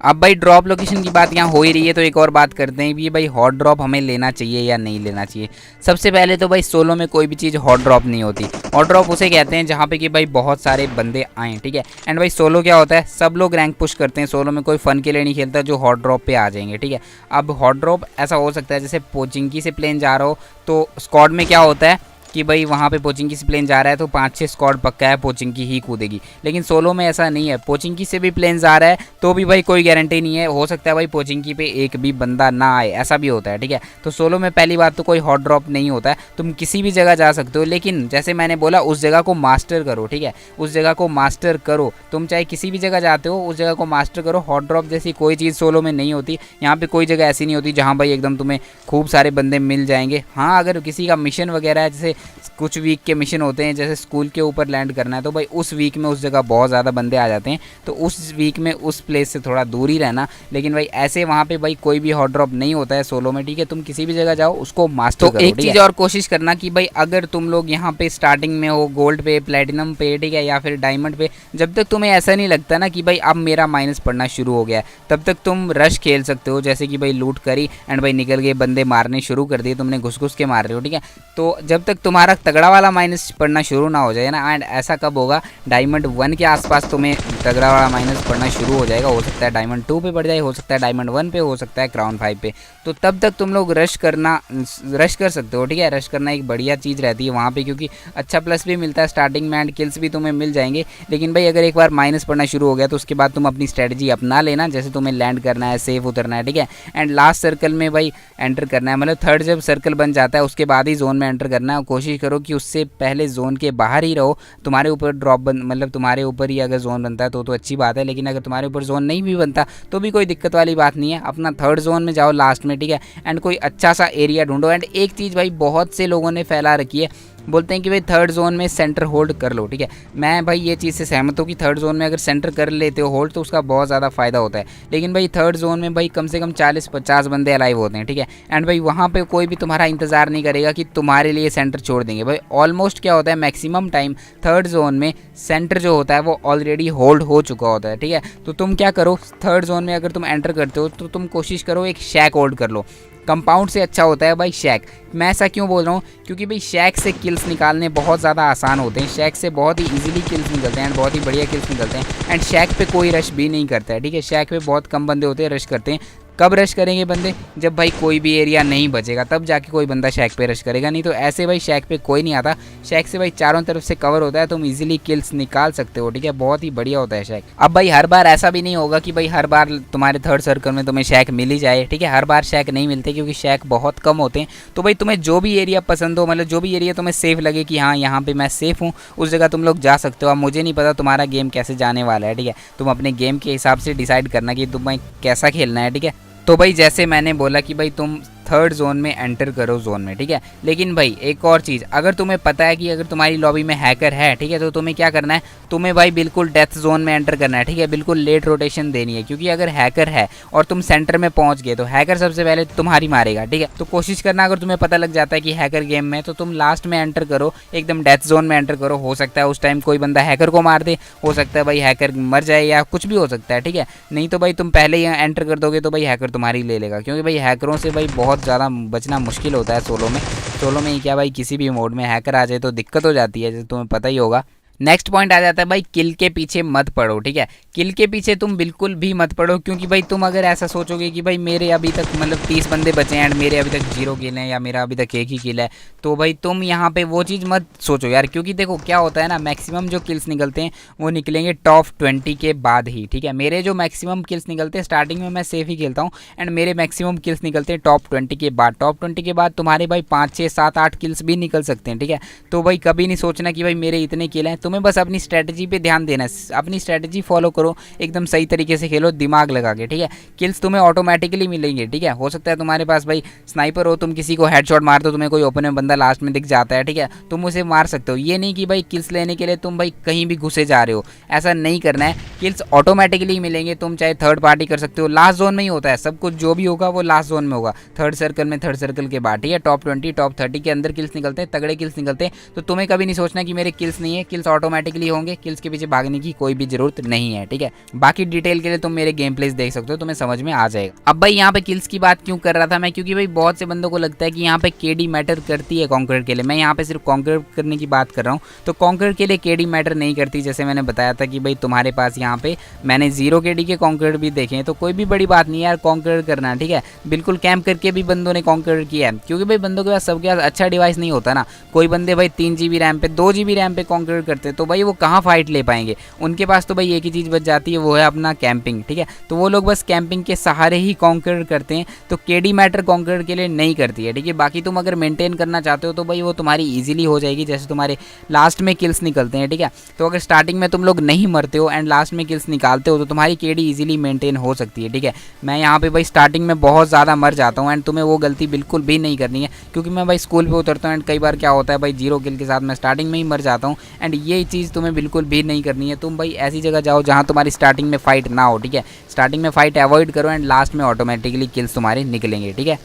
अब भाई ड्रॉप लोकेशन की बात यहाँ हो ही रही है तो एक और बात करते हैं कि भाई हॉट ड्रॉप हमें लेना चाहिए या नहीं लेना चाहिए। सबसे पहले तो भाई सोलो में कोई भी चीज़ हॉट ड्रॉप नहीं होती। हॉट ड्रॉप उसे कहते हैं जहाँ पे कि भाई बहुत सारे बंदे आएँ, ठीक है। एंड भाई सोलो क्या होता है, सब लोग रैंक पुश करते हैं, सोलो में कोई फ़न के लिए नहीं खेलता जो हॉट ड्रॉप पे आ जाएंगे, ठीक है। अब हॉट ड्रॉप ऐसा हो सकता है जैसे पोचिंकी से प्लेन जा रहा हो तो स्क्वाड में क्या होता है कि भाई वहाँ पे पोचिंकी से प्लेन जा रहा है तो 5-6 स्क्वाड पक्का है पोचिंकी ही कूदेगी। लेकिन सोलो में ऐसा नहीं है, पोचिंकी से भी प्लेन जा रहा है तो भी भाई कोई गारंटी नहीं है, हो सकता है भाई पोचिंकी पे एक भी बंदा ना आए, ऐसा भी होता है, ठीक है। तो सोलो में पहली बात तो कोई हॉट ड्रॉप नहीं होता है, तुम किसी भी जगह जा सकते हो, लेकिन जैसे मैंने बोला उस जगह को मास्टर करो, ठीक है, उस जगह को मास्टर करो। तुम चाहे किसी भी जगह जाते हो उस जगह को मास्टर करो। हॉट ड्रॉप जैसी कोई चीज़ सोलो में नहीं होती, यहाँ पर कोई जगह ऐसी नहीं होती जहाँ भाई एकदम तुम्हें खूब सारे बंदे मिल जाएंगे। हाँ अगर किसी का मिशन वगैरह है, जैसे कुछ वीक के मिशन होते हैं जैसे स्कूल के ऊपर लैंड करना है, तो भाई उस वीक में उस जगह बहुत ज़्यादा बंदे आ जाते हैं, तो उस वीक में उस प्लेस से थोड़ा दूर ही रहना। लेकिन भाई ऐसे वहाँ पे भाई कोई भी हॉट ड्रॉप नहीं होता है सोलो में, ठीक है। तुम किसी भी जगह जाओ उसको मास्टर करो। एक चीज़ और कोशिश करना कि भाई अगर तुम लोग यहाँ पे स्टार्टिंग में हो गोल्ड पे, प्लेटिनम पे, ठीक है, या फिर डायमंड पे, जब तक तुम्हें ऐसा नहीं लगता ना कि भाई अब मेरा माइनस पड़ना शुरू हो गया है, तब तक तुम रश खेल सकते हो। जैसे कि भाई लूट करी एंड भाई निकल गए, बंदे मारने शुरू कर दिए, तुमने घुस घुस के मार रहे हो, ठीक है। तो जब तक तुम्हारा तगड़ा वाला माइनस पड़ना शुरू ना हो जाए ना, एंड ऐसा कब होगा, डायमंड 1 के आसपास तुम्हें तगड़ा वाला माइनस पड़ना शुरू हो जाएगा। हो सकता है डायमंड 2 पे पड़ जाए, हो सकता है डायमंड 1 पे, हो सकता है क्राउन 5 पे। तो तब तक तुम लोग रश कर सकते हो, ठीक है। रश करना एक बढ़िया चीज़ रहती है वहाँ पे, क्योंकि अच्छा प्लस भी मिलता है स्टार्टिंग में एंड किल्स भी तुम्हें मिल जाएंगे। लेकिन भाई अगर एक बार माइनस पड़ना शुरू हो गया तो उसके बाद तुम अपनी स्ट्रेटजी अपना लेना, जैसे तुम्हें लैंड करना है, सेफ उतरना है, ठीक है, एंड लास्ट सर्कल में भाई एंटर करना है, मतलब थर्ड जब सर्कल बन जाता है उसके बाद ही जोन में एंटर करना है। कोशिश करो कि उससे पहले जोन के बाहर ही रहो। तुम्हारे ऊपर ड्रॉप मतलब तुम्हारे ऊपर ही अगर जोन बनता है तो अच्छी बात है, लेकिन अगर तुम्हारे ऊपर जोन नहीं भी बनता तो भी कोई दिक्कत वाली बात नहीं है। अपना थर्ड जोन में जाओ लास्ट में, ठीक है, एंड कोई अच्छा सा एरिया ढूंढो। एंड एक चीज़ भाई बहुत से लोगों ने फैला रखी है बोलते हैं कि भाई थर्ड जोन में सेंटर होल्ड कर लो, ठीक है। मैं भाई ये चीज़ से सहमत हूँ कि थर्ड जोन में अगर सेंटर कर लेते हो होल्ड तो उसका बहुत ज़्यादा फ़ायदा होता है। लेकिन भाई थर्ड जोन में भाई कम से कम 40-50 बंदे अलाइव होते हैं, ठीक है। एंड भाई वहाँ पे कोई भी तुम्हारा इंतज़ार नहीं करेगा कि तुम्हारे लिए सेंटर छोड़ देंगे। भाई ऑलमोस्ट क्या होता है, मैक्सिमम टाइम थर्ड जोन में सेंटर जो होता है वो ऑलरेडी होल्ड हो चुका होता है, ठीक है। तो तुम क्या करो, थर्ड जोन में अगर तुम एंटर करते हो तो तुम कोशिश करो एक शैक होल्ड कर लो। कंपाउंड से अच्छा होता है भाई शैक। मैं ऐसा क्यों बोल रहा हूँ, क्योंकि भाई शैक से किल्स निकालने बहुत ज़्यादा आसान होते हैं। शैक से बहुत ही इजीली किल्स निकलते हैं एंड बहुत ही बढ़िया किल्स निकलते हैं। एंड शैक पे कोई रश भी नहीं करता है, ठीक है। शैक पे बहुत कम बंदे होते हैं रश करते हैं। कब रश करेंगे बंदे, जब भाई कोई भी एरिया नहीं बचेगा तब जाके कोई बंदा शैक पे रश करेगा, नहीं तो ऐसे भाई शैक पे कोई नहीं आता। शैक से भाई चारों तरफ से कवर होता है, तुम इजीली किल्स निकाल सकते हो, ठीक है। बहुत ही बढ़िया होता है शैक। अब भाई हर बार ऐसा भी नहीं होगा कि भाई हर बार तुम्हारे थर्ड सर्कल में तुम्हें शैक मिल ही जाए, ठीक है। हर बार शैक नहीं मिलते क्योंकि शैक बहुत कम होते हैं। तो भाई तुम्हें जो भी एरिया पसंद हो, मतलब जो भी एरिया तुम्हें सेफ लगे कि हाँ यहाँ पे मैं सेफ हूँ, उस जगह तुम लोग जा सकते हो। अब मुझे नहीं पता तुम्हारा गेम कैसे जाने वाला है, ठीक है। तुम अपने गेम के हिसाब से डिसाइड करना कि तुम्हें कैसा खेलना है, ठीक है। तो भाई जैसे मैंने बोला कि भाई तुम थर्ड जोन में एंटर करो जोन में, ठीक है। लेकिन भाई एक और चीज़, अगर तुम्हें पता है कि अगर तुम्हारी लॉबी में हैकर है, ठीक है, तो तुम्हें क्या करना है, तुम्हें भाई बिल्कुल डेथ जोन में एंटर करना है, ठीक है। बिल्कुल लेट रोटेशन देनी है, क्योंकि अगर हैकर है और तुम सेंटर में पहुंच गए तो हैकर सबसे पहले तुम्हारी मारेगा, ठीक है। तो कोशिश करना, अगर तुम्हें पता लग जाता है कि हैकर गेम में, तो तुम लास्ट में एंटर करो, एकदम डेथ जोन में एंटर करो। हो सकता है उस टाइम कोई बंदा हैकर को मार दे, हो सकता है भाई हैकर मर जाए या कुछ भी हो सकता है, ठीक है। नहीं तो भाई तुम पहले ही एंटर कर दोगे तो भाई हैकर तुम्हारी ले लेगा, क्योंकि भाई हैकरों से भाई बहुत ज़्यादा बचना मुश्किल होता है सोलो में ही क्या भाई, किसी भी मोड में हैकर आ जाए तो दिक्कत हो जाती है, जैसे तुम्हें पता ही होगा। नेक्स्ट पॉइंट आ जाता है भाई, किल के पीछे मत पड़ो, ठीक है। किल के पीछे तुम बिल्कुल भी मत पड़ो, क्योंकि भाई तुम अगर ऐसा सोचोगे कि भाई मेरे अभी तक मतलब 30 बंदे बचे हैं एंड मेरे अभी तक 0 किल है या मेरा अभी तक 1 ही किल है, तो भाई तुम यहाँ पे वो चीज़ मत सोचो यार। क्योंकि देखो क्या होता है ना, मैक्सिमम जो किल्स निकलते हैं वो निकलेंगे टॉप 20 के बाद ही, ठीक है। मेरे जो मैक्सिमम किल्स निकलते हैं, स्टार्टिंग में मैं सेफ ही खेलता हूँ एंड मेरे मैक्सिमम किल्स निकलते हैं टॉप 20 के बाद। टॉप 20 के बाद तुम्हारे भाई 5, 6, 7, 8 किल्स भी निकल सकते हैं, ठीक है। तो भाई कभी नहीं सोचना कि भाई मेरे इतने किल हैं, तुम्हें बस अपनी स्ट्रैटेजी पे ध्यान देना है, अपनी स्ट्रैटेजी फॉलो करो, एकदम सही तरीके से खेलो, दिमाग लगा के, ठीक है। किल्स तुम्हें ऑटोमेटिकली मिलेंगे, ठीक है। हो सकता है तुम्हारे पास भाई स्नाइपर हो, तुम किसी को हेडशॉट मार दो, तुम्हें कोई ओपन में बंदा लास्ट में दिख जाता है, ठीक है, तुम उसे मार सकते हो। ये नहीं कि भाई किल्स लेने के लिए तुम भाई कहीं भी घुसे जा रहे हो, ऐसा नहीं करना है। किल्स ऑटोमेटिकली मिलेंगे, तुम चाहे थर्ड पार्टी कर सकते हो। लास्ट जोन में ही होता है सब कुछ, जो भी होगा वो लास्ट जोन में होगा, थर्ड सर्कल में, थर्ड सर्कल के बाद, ठीक है। टॉप 20, टॉप 30 के अंदर किल्स निकलते हैं, तगड़े किल्स निकलते हैं। तो तुम्हें कभी नहीं सोचना कि मेरे किल्स नहीं है, किल्स ऑटोमेटिकली होंगे, किल्स के पीछे भागने की कोई भी जरूरत नहीं है, ठीक है। बाकी डिटेल के लिए तुम मेरे गेम प्लेस देख सकते हो, तुम्हें समझ में आ जाएगा। अब भाई यहाँ पे किल्स की बात क्यों कर रहा था मैं, क्योंकि भाई बहुत से बंदों को लगता है कि यहाँ पे केडी मैटर करती है कॉन्कर के लिए। मैं यहाँ पे सिर्फ कॉन्कर करने की बात कर रहा हूँ, तो कॉन्कर के लिए केडी मैटर नहीं करती। जैसे मैंने बताया था कि भाई तुम्हारे पास यहाँ पे मैंने 0 केडी के कॉन्कर भी देखे हैं, तो कोई भी बड़ी बात नहीं है यार कॉन्कर करना, ठीक है। बिल्कुल कैंप करके भी बंदों ने कॉन्कर किया है, क्योंकि भाई बंदों के पास सबके पास अच्छा डिवाइस नहीं होता ना। कोई बंदे भाई 3 GB रैम पे, 2 GB रैम पे कॉन्कर करते हैं, तो भाई वो कहाँ फाइट ले पाएंगे। उनके पास तो भाई एक ही चीज़ बच जाती है, वो है अपना कैंपिंग, ठीक है। तो वो लोग बस कैंपिंग के सहारे ही कॉन्कर करते हैं, तो केडी मैटर कॉन्कर के लिए नहीं करती है, ठीक है। बाकी तुम अगर मेंटेन करना चाहते हो तो भाई वो तुम्हारी इजीली हो जाएगी, जैसे तुम्हारे लास्ट में किल्स निकलते हैं, ठीक है। तो अगर स्टार्टिंग में तुम लोग नहीं मरते हो एंड लास्ट में किल्स निकालते हो तो तुम्हारी केडी इजीली मेंटेन हो सकती है, ठीक है। मैं यहाँ पे भाई स्टार्टिंग में बहुत ज़्यादा मर जाता हूँ एंड तुम्हें वो गलती बिल्कुल भी नहीं करनी है, क्योंकि मैं भाई स्कूल पे उतरता हूँ एंड कई बार क्या होता है भाई 0 किल के साथ मैं स्टार्टिंग में ही मर जाता हूँ एंड ये चीज़ तुम्हें बिल्कुल भी नहीं करनी है। तुम भाई ऐसी जगह जाओ जहाँ तुम्हारी स्टार्टिंग में फाइट ना हो, ठीक है। स्टार्टिंग में फाइट अवॉइड करो एंड लास्ट में ऑटोमेटिकली किल्स तुम्हारे निकलेंगे, ठीक है।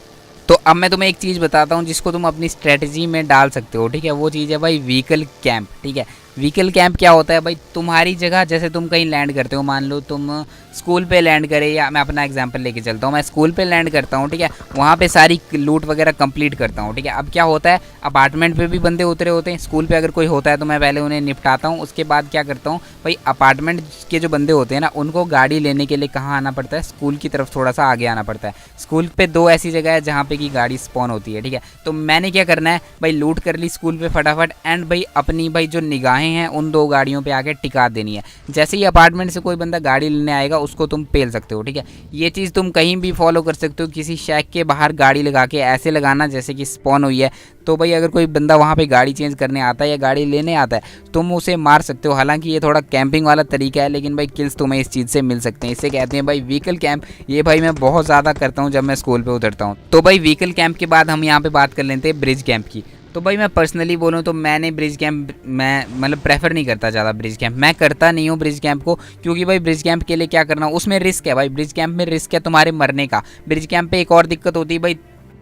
तो अब मैं तुम्हें एक चीज़ बताता हूँ जिसको तुम अपनी स्ट्रेटजी में डाल सकते हो, ठीक है। वो चीज़ है भाई व्हीकल कैंप, ठीक है। व्हीकल कैंप क्या होता है भाई, तुम्हारी जगह जैसे तुम कहीं लैंड करते हो, मान लो तुम स्कूल पे लैंड करे, या मैं अपना एग्जांपल लेके चलता हूँ, मैं स्कूल पे लैंड करता हूँ, ठीक है। वहाँ पे सारी लूट वगैरह कंप्लीट करता हूँ, ठीक है। अब क्या होता है, अपार्टमेंट पे भी बंदे उतरे होते हैं, स्कूल पे अगर कोई होता है तो मैं पहले उन्हें निपटाता हूँ। उसके बाद क्या करता हूँ भाई, अपार्टमेंट के जो बंदे होते हैं ना, उनको गाड़ी लेने के लिए कहाँ आना पड़ता है, स्कूल की तरफ थोड़ा सा आगे आना पड़ता है। स्कूल पे 2 ऐसी जगह है जहाँ पे की गाड़ी स्पॉन होती है, ठीक है। तो मैंने क्या करना है भाई, लूट कर ली स्कूल पे फटाफट एंड भाई अपनी भाई जो निगाहें हैं उन 2 गाड़ियों पे आके टिका देनी है। जैसे ही अपार्टमेंट से कोई बंदा गाड़ी लेने आएगा उसको तुम पेल सकते हो, ठीक है। ये चीज़ तुम कहीं भी फॉलो कर सकते हो, किसी शैक के बाहर गाड़ी लगा के ऐसे लगाना जैसे कि स्पॉन हुई है, तो भाई अगर कोई बंदा वहाँ पे गाड़ी चेंज करने आता है या गाड़ी लेने आता है तुम उसे मार सकते हो। हालांकि ये थोड़ा कैंपिंग वाला तरीका है, लेकिन भाई किल्स तुम्हें इस चीज़ से मिल सकते हैं। इसे कहते हैं भाई व्हीकल कैंप। ये भाई मैं बहुत ज़्यादा करता हूँ जब मैं स्कूल पे उतरता हूँ। तो भाई व्हीकल कैंप के बाद हम यहाँ पे बात कर लेते हैं ब्रिज कैंप की। तो भाई मैं पर्सनली बोलूँ तो मैंने ब्रिज कैंप मैं मतलब प्रेफर नहीं करता ज़्यादा ब्रिज कैंप, मैं करता नहीं हूँ ब्रिज कैंप को, क्योंकि भाई ब्रिज कैंप के लिए क्या करना, उसमें रिस्क है भाई, ब्रिज कैंप में रिस्क है तुम्हारे मरने का। ब्रिज कैंप पे एक और दिक्कत होती है भाई,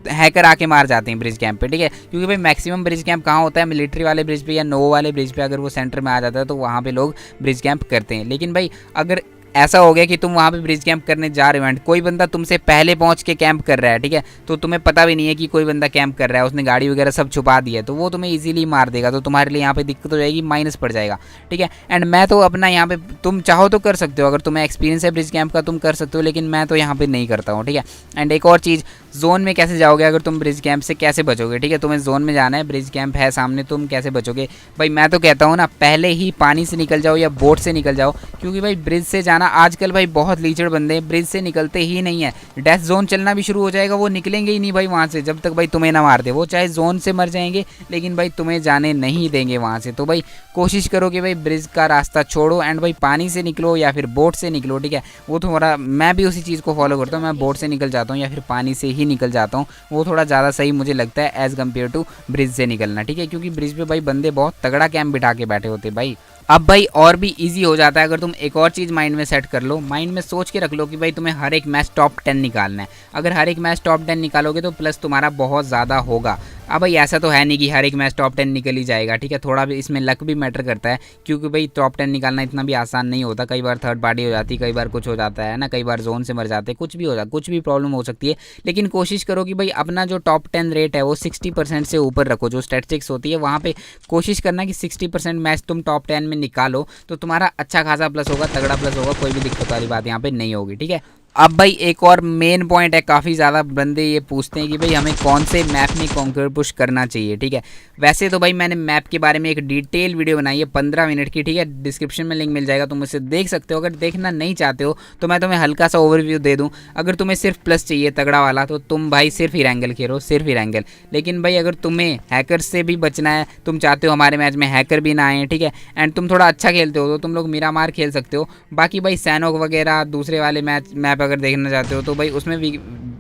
हैकर आके मार जाते हैं ब्रिज कैंप पे, ठीक है, क्योंकि भाई मैक्सिमम ब्रिज कैंप कहाँ होता है, मिलिट्री वाले ब्रिज पे या नोवो वाले ब्रिज पे, अगर वो सेंटर में आ जाता है तो वहाँ पे लोग ब्रिज कैंप करते हैं। लेकिन भाई अगर ऐसा हो गया कि तुम वहाँ पे ब्रिज कैंप करने जा रहे हो एंड कोई बंदा तुमसे पहले पहुँच के कैंप कर रहा है, ठीक है, तो तुम्हें पता भी नहीं है कि कोई बंदा कैंप कर रहा है, उसने गाड़ी वगैरह सब छुपा दी है, तो वो तुम्हें इजीली मार देगा, तो तुम्हारे लिए यहाँ पे दिक्कत हो जाएगी, माइनस पड़ जाएगा, ठीक है। एंड मैं तो अपना यहाँ पे, तुम चाहो तो कर सकते हो, अगर तुम्हें एक्सपीरियंस है ब्रिज कैंप का तुम कर सकते हो, लेकिन मैं तो यहाँ पे नहीं करता हूँ, ठीक है। एंड एक और चीज़, जोन में कैसे जाओगे, अगर तुम ब्रिज कैंप से कैसे बचोगे, ठीक है, तुम्हें जोन में जाना है, ब्रिज कैंप है सामने, तुम कैसे बचोगे भाई, मैं तो कहता हूँ ना पहले ही पानी से निकल जाओ या बोट से निकल जाओ, क्योंकि भाई ब्रिज से जाना आजकल भाई बहुत लीचड़ बंदे हैं, ब्रिज से निकलते ही नहीं है, डेथ जोन चलना भी शुरू हो जाएगा, वो निकलेंगे ही नहीं भाई वहाँ से, जब तक भाई तुम्हें ना मार दे, वो चाहे जोन से मर जाएंगे लेकिन भाई तुम्हें जाने नहीं देंगे वहाँ से। तो भाई कोशिश करो कि भाई ब्रिज का रास्ता छोड़ो एंड भाई पानी से निकलो या फिर बोट से निकलो, ठीक है, वो थोड़ा, मैं भी उसी चीज़ को फॉलो करता हूँ, मैं बोट से निकल जाता हूँ या फिर पानी से ही निकल जाता हूँ, वो थोड़ा ज़्यादा सही मुझे लगता है एज़ कम्पेयर टू ब्रिज से निकलना, ठीक है, क्योंकि ब्रिज पे भाई बंदे बहुत तगड़ा कैंप बिठा के बैठे होते भाई। अब भाई और भी इजी हो जाता है अगर तुम एक और चीज़ माइंड में सेट कर लो, माइंड में सोच के रख लो कि भाई तुम्हें हर एक मैच टॉप 10 निकालना है, अगर हर एक मैच टॉप 10 निकालोगे तो प्लस तुम्हारा बहुत ज़्यादा होगा। अब भाई ऐसा तो है नहीं कि हर एक मैच टॉप 10 निकल ही जाएगा, ठीक है, थोड़ा भी इसमें लक भी मैटर करता है, क्योंकि भाई टॉप 10 निकालना इतना भी आसान नहीं होता, कई बार थर्ड पार्टी हो जाती है, कई बार कुछ हो जाता है ना, कई बार जोन से मर जाते हैं, कुछ भी हो जाता, कुछ भी प्रॉब्लम हो सकती है, लेकिन कोशिश करो कि भाई अपना जो टॉप 10 रेट है वो 60% से ऊपर रखो, जो स्टैटिस्टिक्स होती है वहाँ पे कोशिश करना कि 60% मैच तुम टॉप 10 में निकालो, तो तुम्हारा अच्छा खासा प्लस होगा, तगड़ा प्लस होगा, कोई भी दिक्कत वाली बात यहाँ पे नहीं होगी, ठीक है। अब भाई एक और मेन पॉइंट है, काफ़ी ज़्यादा बंदे ये पूछते हैं कि भाई हमें कौन से मैप में कॉन्कर पुश करना चाहिए, ठीक है। वैसे तो भाई मैंने मैप के बारे में एक डिटेल वीडियो बनाई है 15 मिनट की, ठीक है, डिस्क्रिप्शन में लिंक मिल जाएगा, तुम उसे देख सकते हो। अगर देखना नहीं चाहते हो तो मैं तुम्हें हल्का सा ओवरव्यू दे दूँ। अगर तुम्हें सिर्फ प्लस चाहिए तगड़ा वाला तो तुम भाई सिर्फ इरेंगल खेलो, सिर्फ इरेंगल। लेकिन भाई अगर तुम्हें हैकर से भी बचना है, तुम चाहते हो हमारे मैच में हैकर भी ना आए, ठीक है, एंड तुम थोड़ा अच्छा खेलते हो तो तुम लोग मिरामार खेल सकते हो। बाकी भाई सैनोक वगैरह दूसरे वाले मैप अगर देखना चाहते हो तो भाई उसमें भी,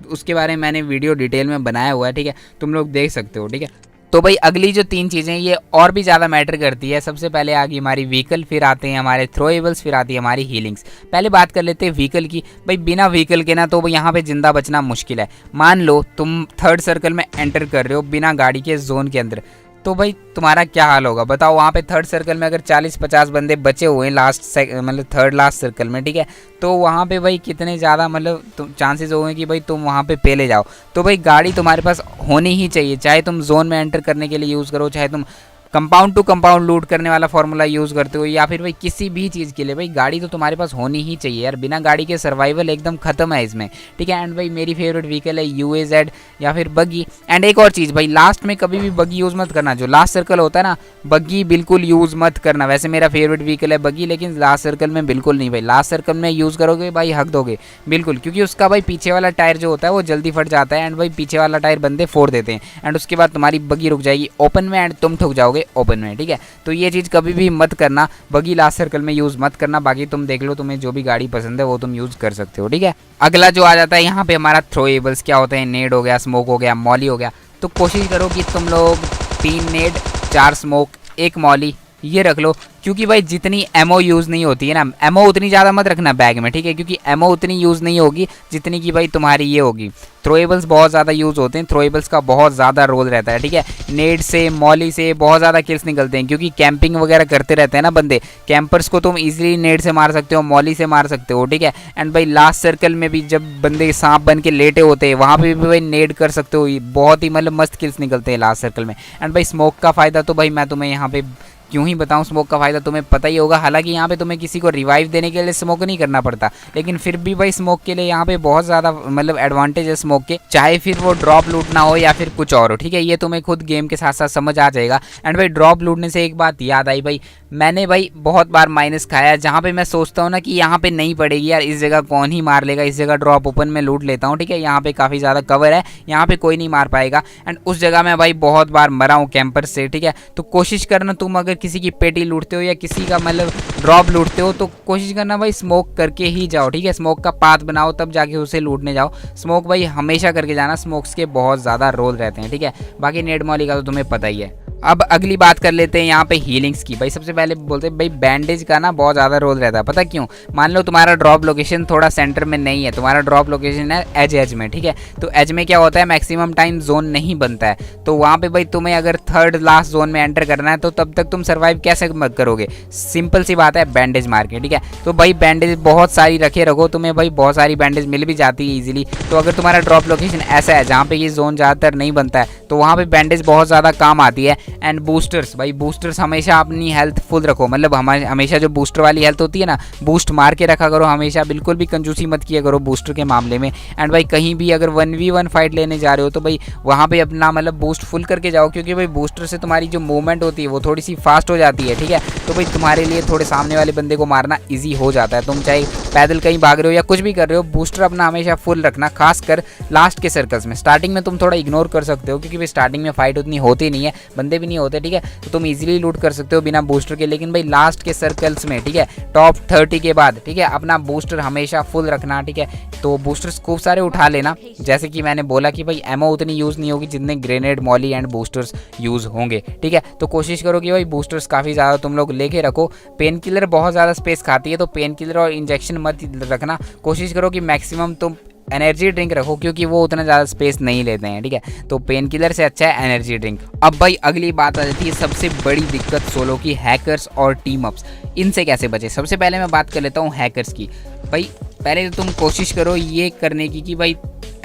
उसके बारे में मैंने वीडियो डिटेल में बनाया हुआ है, ठीक है, तुम लोग देख सकते हो, ठीक है। तो भाई अगली जो 3 चीज़ें ये और भी ज़्यादा मैटर करती है। सबसे पहले आ गई हमारी व्हीकल, फिर आते हैं हमारे थ्रोएबल्स, फिर आती है हमारी हीलिंग्स। पहले बात कर लेते हैं व्हीकल की। भाई बिना व्हीकल के ना तो यहाँ पे ज़िंदा बचना मुश्किल है। मान लो तुम थर्ड सर्कल में एंटर कर रहे हो बिना गाड़ी के जोन के अंदर, तो भाई तुम्हारा क्या हाल होगा बताओ। वहाँ पे थर्ड सर्कल में अगर 40-50 बंदे बचे हुए हैं मतलब थर्ड लास्ट सर्कल में, ठीक है, तो वहाँ पे भाई कितने ज़्यादा मतलब चांसेस हो गए कि भाई तुम वहाँ पे पहले जाओ। तो भाई गाड़ी तुम्हारे पास होनी ही चाहिए, चाहे तुम जोन में एंटर करने के लिए यूज़ करो, चाहे तुम कंपाउंड टू कंपाउंड लूट करने वाला फॉर्मूला यूज़ करते हो, या फिर भाई किसी भी चीज़ के लिए भाई गाड़ी तो तुम्हारे पास होनी ही चाहिए यार। बिना गाड़ी के सर्वाइवल एकदम खत्म है इसमें, ठीक है। एंड भाई मेरी फेवरेट व्हीकल है UAZ या फिर बग्गी। एंड एक और चीज़ भाई, लास्ट में कभी भी बग्गी यूज़ मत करना, जो लास्ट सर्कल होता है ना, बग्गी बिल्कुल यूज़ मत करना। वैसे मेरा फेवरेट व्हीकल है बग्गी, लेकिन लास्ट सर्कल में बिल्कुल नहीं भाई। लास्ट सर्कल में यूज़ करोगे भाई हक दोगे बिल्कुल, क्योंकि उसका भाई पीछे वाला टायर जो होता है वो जल्दी फट जाता है, एंड भाई पीछे वाला टायर बंदे फोड़ देते हैं, एंड उसके बाद तुम्हारी बग्गी रुक जाएगी ओपन में एंड तुम ठुक जाओगे ओपन में, ठीक है। तो ये चीज़ कभी भी मत करना, बगी लास्ट सर्कल में यूज़ मत करना। बाकी तुम देख लो, तुम्हें जो भी गाड़ी पसंद है वो तुम यूज़ कर सकते हो, ठीक है। अगला जो आ जाता है यहाँ पे हमारा थ्रोएबल्स। क्या होते हैं, नेड हो गया, स्मोक हो गया, मॉली हो गया। तो कोशिश करो कि तुम लोग 3 नेड 4 स्मोक 1 मॉली ये रख लो, क्योंकि भाई जितनी एमओ यूज़ नहीं होती है ना, एमओ उतनी ज़्यादा मत रखना बैग में, ठीक है, क्योंकि एमओ उतनी यूज़ नहीं होगी जितनी कि भाई तुम्हारी ये होगी। थ्रोएबल्स बहुत ज़्यादा यूज़ होते हैं, थ्रोएबल्स का बहुत ज़्यादा रोल रहता है, ठीक है। नेड से मॉली से बहुत ज़्यादा किल्स निकलते हैं, क्योंकि कैंपिंग वगैरह करते रहते हैं ना बंदे। कैंपर्स को तुम ईजिली नेड से मार सकते हो, मॉली से मार सकते हो, ठीक है। एंड भाई लास्ट सर्कल में भी जब बंदे सांप बन के लेटे होते हैं वहाँ पे भी भाई नेड कर सकते हो, बहुत ही मतलब मस्त किल्स निकलते हैं लास्ट सर्कल में। एंड भाई स्मोक का फ़ायदा तो भाई मैं तुम्हें यहाँ पे क्यों ही बताऊं, स्मोक का फ़ायदा तुम्हें पता ही होगा। हालांकि यहाँ पे तुम्हें किसी को रिवाइव देने के लिए स्मोक नहीं करना पड़ता, लेकिन फिर भी भाई स्मोक के लिए यहाँ पे बहुत ज़्यादा मतलब एडवांटेज है स्मोक के, चाहे फिर वो ड्रॉप लूटना हो या फिर कुछ और हो, ठीक है। ये तुम्हें खुद गेम के साथ साथ समझ आ जाएगा। एंड भाई ड्रॉप लूटने से एक बात याद आई भाई, मैंने भाई बहुत बार माइनस खाया है, जहाँ पे मैं सोचता हूँ ना कि यहाँ पे नहीं पड़ेगी यार, इस जगह कौन ही मार लेगा, इस जगह ड्रॉप ओपन में लूट लेता हूँ, ठीक है, यहाँ पे काफ़ी ज़्यादा कवर है, यहाँ पे कोई नहीं मार पाएगा। एंड उस जगह मैं भाई बहुत बार मरा हूँ कैंपर से, ठीक है। तो कोशिश करना तुम अगर किसी की पेटी लूटते हो या किसी का मतलब ड्रॉप लूटते हो तो कोशिश करना भाई स्मोक करके ही जाओ, ठीक है। स्मोक का पाथ बनाओ तब जाके उसे लूटने जाओ। स्मोक भाई हमेशा करके जाना, स्मोक्स के बहुत ज़्यादा रोल रहते हैं, ठीक है। बाकी नेड मॉली का तो तुम्हें पता ही है। अब अगली बात कर लेते हैं यहाँ पे हीलिंग्स की। भाई सबसे पहले बोलते हैं भाई बैंडेज का ना बहुत ज़्यादा रोल रहता है, पता क्यों? मान लो तुम्हारा ड्रॉप लोकेशन थोड़ा सेंटर में नहीं है, तुम्हारा ड्रॉप लोकेशन है एज में, ठीक है। तो एज में क्या होता है, मैक्सिमम टाइम जोन नहीं बनता है, तो वहाँ पे भाई तुम्हें अगर थर्ड लास्ट जोन में एंटर करना है तो तब तक तुम सर्वाइव कैसे करोगे? सिंपल सी बात है, बैंडेज मार के, ठीक है। तो भाई बैंडेज बहुत सारी रखे रखो, तुम्हें भाई बहुत सारी बैंडेज मिल भी जाती है ईजिली। तो अगर तुम्हारा ड्रॉप लोकेशन ऐसा है जहाँ पे ये जोन ज़्यादातर नहीं बनता है तो वहाँ पे बैंडेज बहुत ज़्यादा काम आती है। एंड बूस्टर्स, भाई बूस्टर्स हमेशा अपनी हेल्थ फुल रखो, मतलब हमेशा जो बूस्टर वाली हेल्थ होती है ना, बूस्ट मार के रखा करो हमेशा, बिल्कुल भी कंजूसी मत किया करो बूस्टर के मामले में। एंड भाई कहीं भी अगर 1v1 फाइट लेने जा रहे हो तो भाई वहाँ पे अपना मतलब बूस्ट फुल करके जाओ, क्योंकि भाई बूस्टर से तुम्हारी जो मूवमेंट होती है वो थोड़ी सी फास्ट हो जाती है, ठीक है। तो भाई तुम्हारे लिए थोड़े सामने वाले बंदे को मारना ईजी हो जाता है। तुम चाहे पैदल कहीं भाग रहे हो या कुछ भी कर रहे हो, बूस्टर अपना हमेशा फुल रखना, खासकर लास्ट के सर्कल्स में। स्टार्टिंग में तुम थोड़ा इग्नोर कर सकते हो क्योंकि भाई स्टार्टिंग में फाइट उतनी होती नहीं है, बंदे भी नहीं होते, ठीक है। तो तुम इजीली लूट कर सकते हो बिना बूस्टर के, लेकिन भाई लास्ट के सर्कल्स में, ठीक है, टॉप 30 के बाद, ठीक है, अपना बूस्टर हमेशा फुल रखना, ठीक है। तो बूस्टर्स खूब सारे उठा लेना, जैसे कि मैंने बोला कि भाई एमओ उतनी यूज़ नहीं होगी जितने grenade, Molly and boosters use होंगे, ठीक है। तो कोशिश करो कि भाई बूस्टर्स काफ़ी ज़्यादा तुम लोग लेके रखो। पेन किलर बहुत ज़्यादा स्पेस खाती है, तो पेन किलर और इंजेक्शन मत रखना, कोशिश करो कि मैक्सिमम तुम एनर्जी ड्रिंक रखो क्योंकि वो उतना ज़्यादा स्पेस नहीं लेते हैं, ठीक है। तो पेन किलर से अच्छा है एनर्जी ड्रिंक। अब भाई अगली बात आ जाती है सबसे बड़ी दिक्कत सोलो की, हैकर्स और टीम अप्स। इनसे कैसे बचे? सबसे पहले मैं बात कर लेता हूँ हैकर्स की। भाई पहले तो तुम कोशिश करो ये करने की कि भाई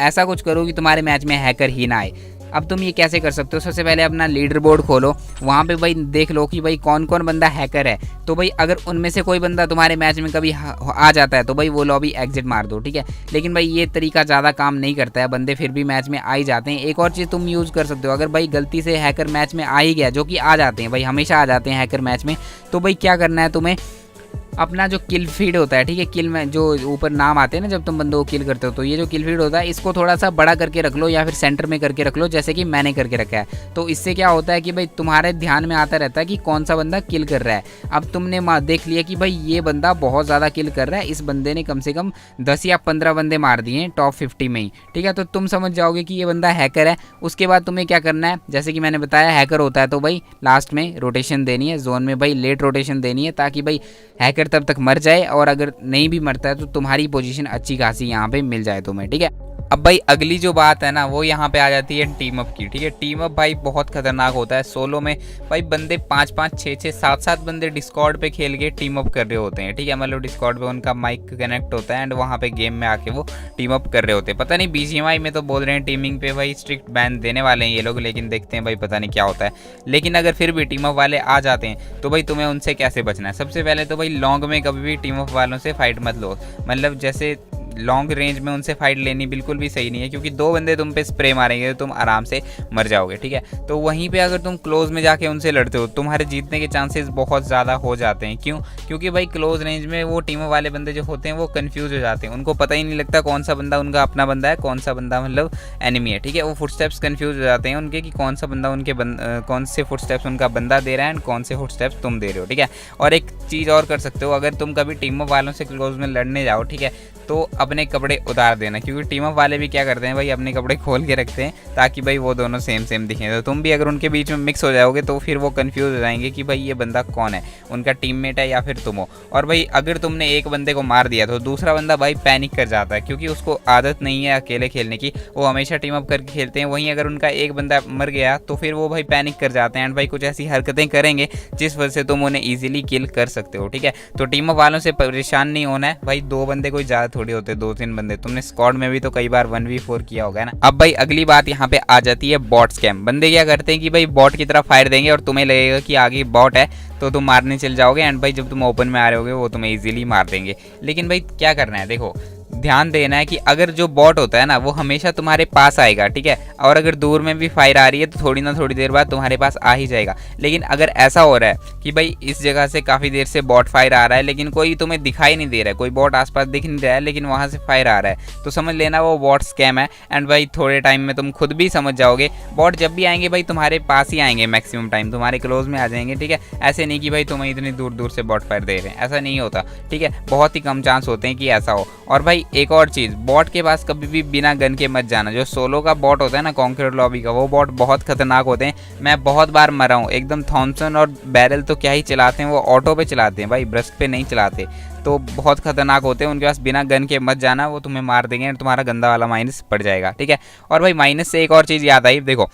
ऐसा कुछ करो कि तुम्हारे मैच में हैकर ही ना आए। अब तुम ये कैसे कर सकते हो? सबसे पहले अपना लीडर बोर्ड खोलो, वहाँ पे भाई देख लो कि भाई कौन कौन बंदा हैकर है। तो भाई अगर उनमें से कोई बंदा तुम्हारे मैच में कभी आ जाता है तो भाई वो लॉबी एग्जिट मार दो, ठीक है। लेकिन भाई ये तरीका ज़्यादा काम नहीं करता है, बंदे फिर भी मैच में आ ही जाते हैं। एक और चीज़ तुम यूज़ कर सकते हो, अगर भाई गलती से हैकर मैच में आ ही गया, जो कि आ जाते हैं भाई, हमेशा आ जाते हैं हैकर मैच में, तो भाई क्या करना है तुम्हें, अपना जो किल फीड होता है, ठीक है, किल में जो ऊपर नाम आते हैं ना जब तुम बंदों को किल करते हो, तो ये जो किल फीड होता है इसको थोड़ा सा बड़ा करके रख लो या फिर सेंटर में करके रख लो, जैसे कि मैंने करके रखा है। तो इससे क्या होता है कि भाई तुम्हारे ध्यान में आता रहता है कि कौन सा बंदा किल कर रहा है। अब तुमने देख लिया कि भाई ये बंदा बहुत ज़्यादा किल कर रहा है, इस बंदे ने कम से कम 10 या 15 बंदे मार दिए हैं टॉप 50 में ही, ठीक है। तो तुम समझ जाओगे कि ये बंदा हैकर है। उसके बाद तुम्हें क्या करना है, जैसे कि मैंने बताया हैकर होता है तो भाई लास्ट में रोटेशन देनी है, जोन में भाई लेट रोटेशन देनी है, ताकि भाई हैकर तब तक मर जाए, और अगर नहीं भी मरता है तो तुम्हारी पोजीशन अच्छी खासी यहाँ पे मिल जाए तुम्हें, ठीक है। अब भाई अगली जो बात है ना वो यहाँ पे आ जाती है टीम अप की, ठीक है। टीम अप भाई बहुत खतरनाक होता है। सोलो में भाई बंदे 5-5, 6-6, 7-7 बंदे डिस्कॉर्ड पे खेल के टीम अप कर रहे होते हैं, ठीक है। मतलब डिस्कॉर्ड पे उनका माइक कनेक्ट होता है एंड वहाँ पे गेम में आके वो टीम अप कर रहे होते हैं। पता नहीं BGMI में तो बोल रहे हैं टीमिंग पे भाई स्ट्रिक्ट बैन देने वाले हैं ये लोग, लेकिन देखते हैं भाई पता नहीं क्या होता है। लेकिन अगर फिर भी टीम अप वाले आ जाते हैं तो भाई तुम्हें उनसे कैसे बचना है? सबसे पहले तो भाई लॉन्ग में कभी भी टीम अप वालों से फाइट मत लो, मतलब जैसे लॉन्ग रेंज में उनसे फाइट लेनी बिल्कुल भी सही नहीं है, क्योंकि 2 बंदे तुम पे स्प्रे मारेंगे तो तुम आराम से मर जाओगे, ठीक है। तो वहीं पे अगर तुम क्लोज में जाके उनसे लड़ते हो तुम्हारे जीतने के चांसेस बहुत ज़्यादा हो जाते हैं। क्यों? क्योंकि भाई क्लोज रेंज में वो टीम वाले बंदे जो होते हैं वो कंफ्यूज हो जाते हैं, उनको पता ही नहीं लगता कौन सा बंदा उनका अपना बंदा है, कौन सा बंदा मतलब एनिमी है, ठीक है। वो फुटस्टेप्स कंफ्यूज हो जाते हैं उनके कि कौन सा बंदा उनके कौन से फुटस्टेप्स उनका बंदा दे रहा है एंड कौन से फुटस्टेप्स तुम दे रहे हो, ठीक है। और एक चीज़ और कर सकते हो, अगर तुम कभी टीम वालों से क्लोज में लड़ने जाओ, ठीक है, तो अपने कपड़े उतार देना, क्योंकि टीम अप वाले भी क्या करते हैं भाई अपने कपड़े खोल के रखते हैं ताकि भाई वो दोनों सेम दिखें। तो तुम भी अगर उनके बीच में मिक्स हो जाओगे तो फिर वो कंफ्यूज हो जाएंगे कि भाई ये बंदा कौन है, उनका टीममेट है या फिर तुम हो। और भाई अगर तुमने एक बंदे को मार दिया तो दूसरा बंदा भाई पैनिक कर जाता है, क्योंकि उसको आदत नहीं है अकेले खेलने की, वो हमेशा टीम अप करके खेलते हैं। वहीं अगर उनका एक बंदा मर गया तो फिर वो भाई पैनिक कर जाते हैं एंड भाई कुछ ऐसी हरकतें करेंगे जिस वजह से तुम उन्हें ईजिली किल कर सकते हो, ठीक है। तो टीम अप वालों से परेशान नहीं होना है भाई, 2 बंदे कोई ज़्यादा थोड़ी होते, 2-3 बंदे। तुमने स्क्वाड में भी तो कई बार 1v4 किया होगा ना। अब भाई अगली बात यहाँ पे आ जाती है बॉट स्कैम। बंदे क्या करते हैं कि भाई बॉट की तरफ फायर देंगे और तुम्हें लगेगा कि आगे बॉट है तो तुम मारने चल जाओगे एंड भाई जब तुम ओपन में आ रहे होगे वो तुम्हें इजीली मार देंगे। लेकिन भाई क्या करना है, देखो ध्यान देना है कि अगर जो बॉट होता है ना वो हमेशा तुम्हारे पास आएगा, ठीक है, और अगर दूर में भी फायर आ रही है तो थोड़ी ना थोड़ी देर बाद तुम्हारे पास आ ही जाएगा। लेकिन अगर ऐसा हो रहा है कि भाई इस जगह से काफ़ी देर से बॉट फायर आ रहा है लेकिन कोई तुम्हें दिखाई नहीं दे रहा है, कोई बॉट आसपास दिख नहीं रहा है लेकिन वहाँ से फायर आ रहा है, तो समझ लेना वो बॉट स्कैम है। एंड भाई थोड़े टाइम में तुम खुद भी समझ जाओगे, बॉट जब भी आएंगे भाई तुम्हारे पास ही आएंगे, मैक्सिमम टाइम तुम्हारे क्लोज में आ जाएंगे, ठीक है। ऐसे नहीं कि भाई तुम्हें इतनी दूर दूर से बॉट फायर दे रहे हैं, ऐसा नहीं होता, ठीक है। बहुत ही कम चांस होते हैं कि ऐसा हो। और भाई एक और चीज़, बॉट के पास कभी भी बिना गन के मत जाना। जो सोलो का बॉट होता है ना कॉन्करर लॉबी का, वो बॉट बहुत खतरनाक होते हैं। मैं बहुत बार मरा हूँ एकदम। थॉमसन और बैरल तो क्या ही चलाते हैं, वो ऑटो पे चलाते हैं भाई, ब्रस्ट पे नहीं चलाते, तो बहुत खतरनाक होते हैं। उनके पास बिना गन के मत जाना, वो तुम्हें मार देंगे और तुम्हारा गंदा वाला माइनस पड़ जाएगा, ठीक है। और भाई माइनस से एक और चीज़ याद आई, देखो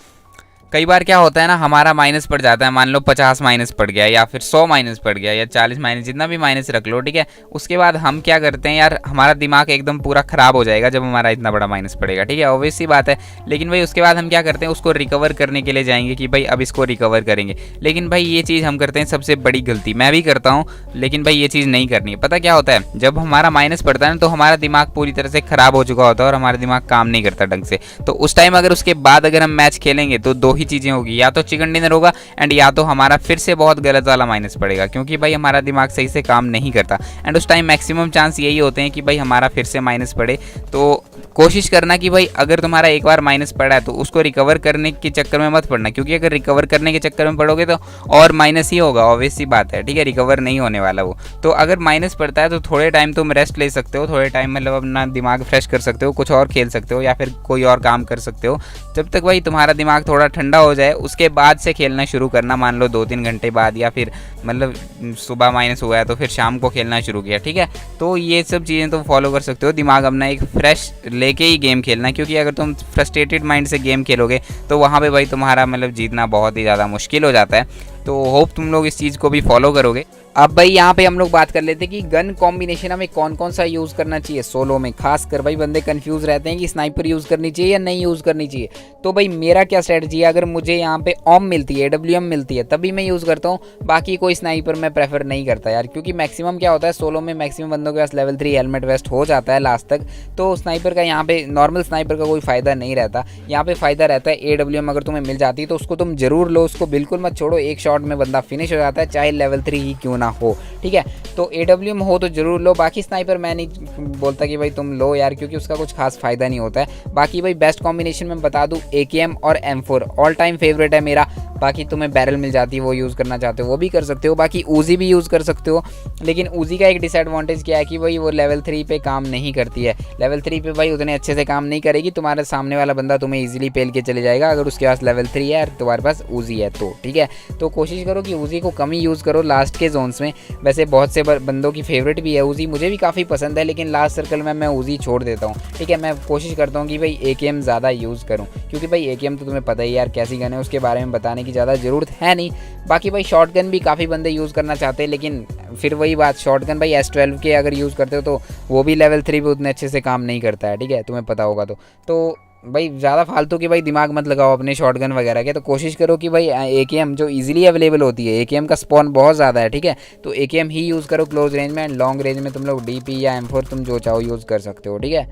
कई बार क्या होता है ना, हमारा माइनस पड़ जाता है, मान लो 50 माइनस पड़ गया या फिर 100 माइनस पड़ गया या 40 माइनस, जितना भी माइनस रख लो, ठीक है। उसके बाद हम क्या करते हैं यार, हमारा दिमाग एकदम पूरा ख़राब हो जाएगा जब हमारा इतना बड़ा माइनस पड़ेगा, ठीक है, ऑब्वियस सी बात है। लेकिन भाई उसके बाद हम क्या करते हैं, उसको रिकवर करने के लिए जाएंगे कि भाई अब इसको रिकवर करेंगे। लेकिन भाई ये चीज़ हम करते हैं सबसे बड़ी गलती, मैं भी करता हूँ, लेकिन भाई ये चीज़ नहीं करनी है। पता क्या होता है, जब हमारा माइनस पड़ता है ना तो हमारा दिमाग पूरी तरह से ख़राब हो चुका होता है और हमारा दिमाग काम नहीं करता ढंग से। तो उस टाइम अगर उसके बाद अगर हम मैच खेलेंगे तो दो ही चीज़ें होगी, या तो चिकन डिनर होगा एंड या तो हमारा फिर से बहुत गलत वाला माइनस पड़ेगा, क्योंकि भाई हमारा दिमाग सही से काम नहीं करता। एंड उस टाइम मैक्सिमम चांस यही होते हैं कि भाई हमारा फिर से माइनस पड़े। तो कोशिश करना कि भाई अगर तुम्हारा एक बार माइनस पड़ा है तो उसको रिकवर करने के चक्कर में मत पड़ना, क्योंकि अगर रिकवर करने के चक्कर में पड़ोगे तो और माइनस ही होगा, ऑब्वियस सी बात है, ठीक है, रिकवर नहीं होने वाला वो। तो अगर माइनस पड़ता है तो थोड़े टाइम तुम रेस्ट ले सकते हो, थोड़े टाइम मतलब अपना दिमाग फ्रेश कर सकते हो, कुछ और खेल सकते हो या फिर कोई और काम कर सकते हो। जब तक भाई तुम्हारा दिमाग थोड़ा ठंडा हो जाए उसके बाद से खेलना शुरू करना, मान लो 2-3 घंटे बाद, या फिर मतलब सुबह माइनस हुआ है तो फिर शाम को खेलना शुरू किया, ठीक है। तो ये सब चीज़ें तुम फॉलो कर सकते हो, दिमाग अपना एक फ्रेश लेके ही गेम खेलना, क्योंकि अगर तुम फ्रस्ट्रेटेड माइंड से गेम खेलोगे तो वहाँ पे भाई तुम्हारा मतलब जीतना बहुत ही ज़्यादा मुश्किल हो जाता है। तो होप तुम लोग इस चीज़ को भी फॉलो करोगे। अब भाई यहाँ पे हम लोग बात कर लेते हैं कि गन कॉम्बिनेशन हमें कौन कौन सा यूज़ करना चाहिए सोलो में। खासकर भाई बंदे कंफ्यूज रहते हैं कि स्नाइपर यूज़ करनी चाहिए या नहीं यूज़ करनी चाहिए। तो भाई मेरा क्या स्ट्रेटजी है, अगर मुझे यहाँ पे ऑम मिलती है, AWM मिलती है, तभी मैं यूज़ करता हूँ, बाकी कोई स्नाइपर मैं प्रेफर नहीं करता यार। क्योंकि मैक्सिमम क्या होता है, सोलो में मैक्सिमम बंदों के पास लेवल 3 हेलमेट वेस्ट हो जाता है लास्ट तक, तो स्नाइपर का यहाँ पे नॉर्मल स्नाइपर का कोई फ़ायदा नहीं रहता। यहाँ पे फ़ायदा रहता है AWM अगर तुम्हें मिल जाती है तो उसको तुम जरूर लो, उसको बिल्कुल मत छोड़ो। एक शॉट में बंदा फिनिश हो जाता है, चाहे लेवल 3 ही क्यों ना हो, ठीक है। तो AWM हो तो जरूर लो। बाकी स्नाइपर मैं नहीं बोलता कि भाई तुम लो यार, क्योंकि उसका कुछ खास फायदा नहीं होता है। बाकी भाई बेस्ट कॉम्बिनेशन में बता दूं, AKM और M4 ऑल टाइम फेवरेट है मेरा। बाकी तुम्हें बैरल मिल जाती है, वो यूज़ करना चाहते हो वो भी कर सकते हो। बाकी ऊजी भी यूज़ कर सकते हो, लेकिन ऊजी का एक डिसएडवांटेज क्या है कि भाई वो लेवल 3 पे काम नहीं करती है। लेवल 3 पे भाई उतने अच्छे से काम नहीं करेगी, तुम्हारे सामने वाला बंदा तुम्हें ईजिली पेल के चले जाएगा अगर उसके पास लेवल 3 है और तुम्हारे पास ऊजी है तो, ठीक है। तो कोशिश करो कि ऊजी को कम ही यूज़ करो लास्ट के जोन्स में। वैसे बहुत से बंदों की फेवरेट भी है ऊजी, मुझे भी काफ़ी पसंद है, लेकिन लास्ट सर्कल में मैं ऊजी छोड़ देता हूँ, ठीक है। मैं कोशिश करता हूँ कि भाई AKM ज़्यादा यूज़ करूँ, क्योंकि भाई AKM तो तुम्हें पता ही यार कैसी गन है, उसके बारे में बताने की ज़्यादा ज़रूरत है नहीं। बाकी भाई शॉटगन भी काफ़ी बंदे यूज़ करना चाहते हैं, लेकिन फिर वही बात, शॉटगन भाई S12 के अगर यूज़ करते हो तो वो भी लेवल 3 पे उतने अच्छे से काम नहीं करता है, ठीक है, तुम्हें पता होगा। तो भाई ज़्यादा फालतू की भाई दिमाग मत लगाओ अपने शॉटगन वगैरह के। तो कोशिश करो कि भाई AKM जो इजीली अवेलेबल होती है, AKM का स्पॉन बहुत ज़्यादा है, ठीक है, तो AKM ही यूज़ करो क्लोज रेंज में। एंड लॉन्ग रेंज में तुम लोग DP या M4 तुम जो चाहो यूज़ कर सकते हो, ठीक है।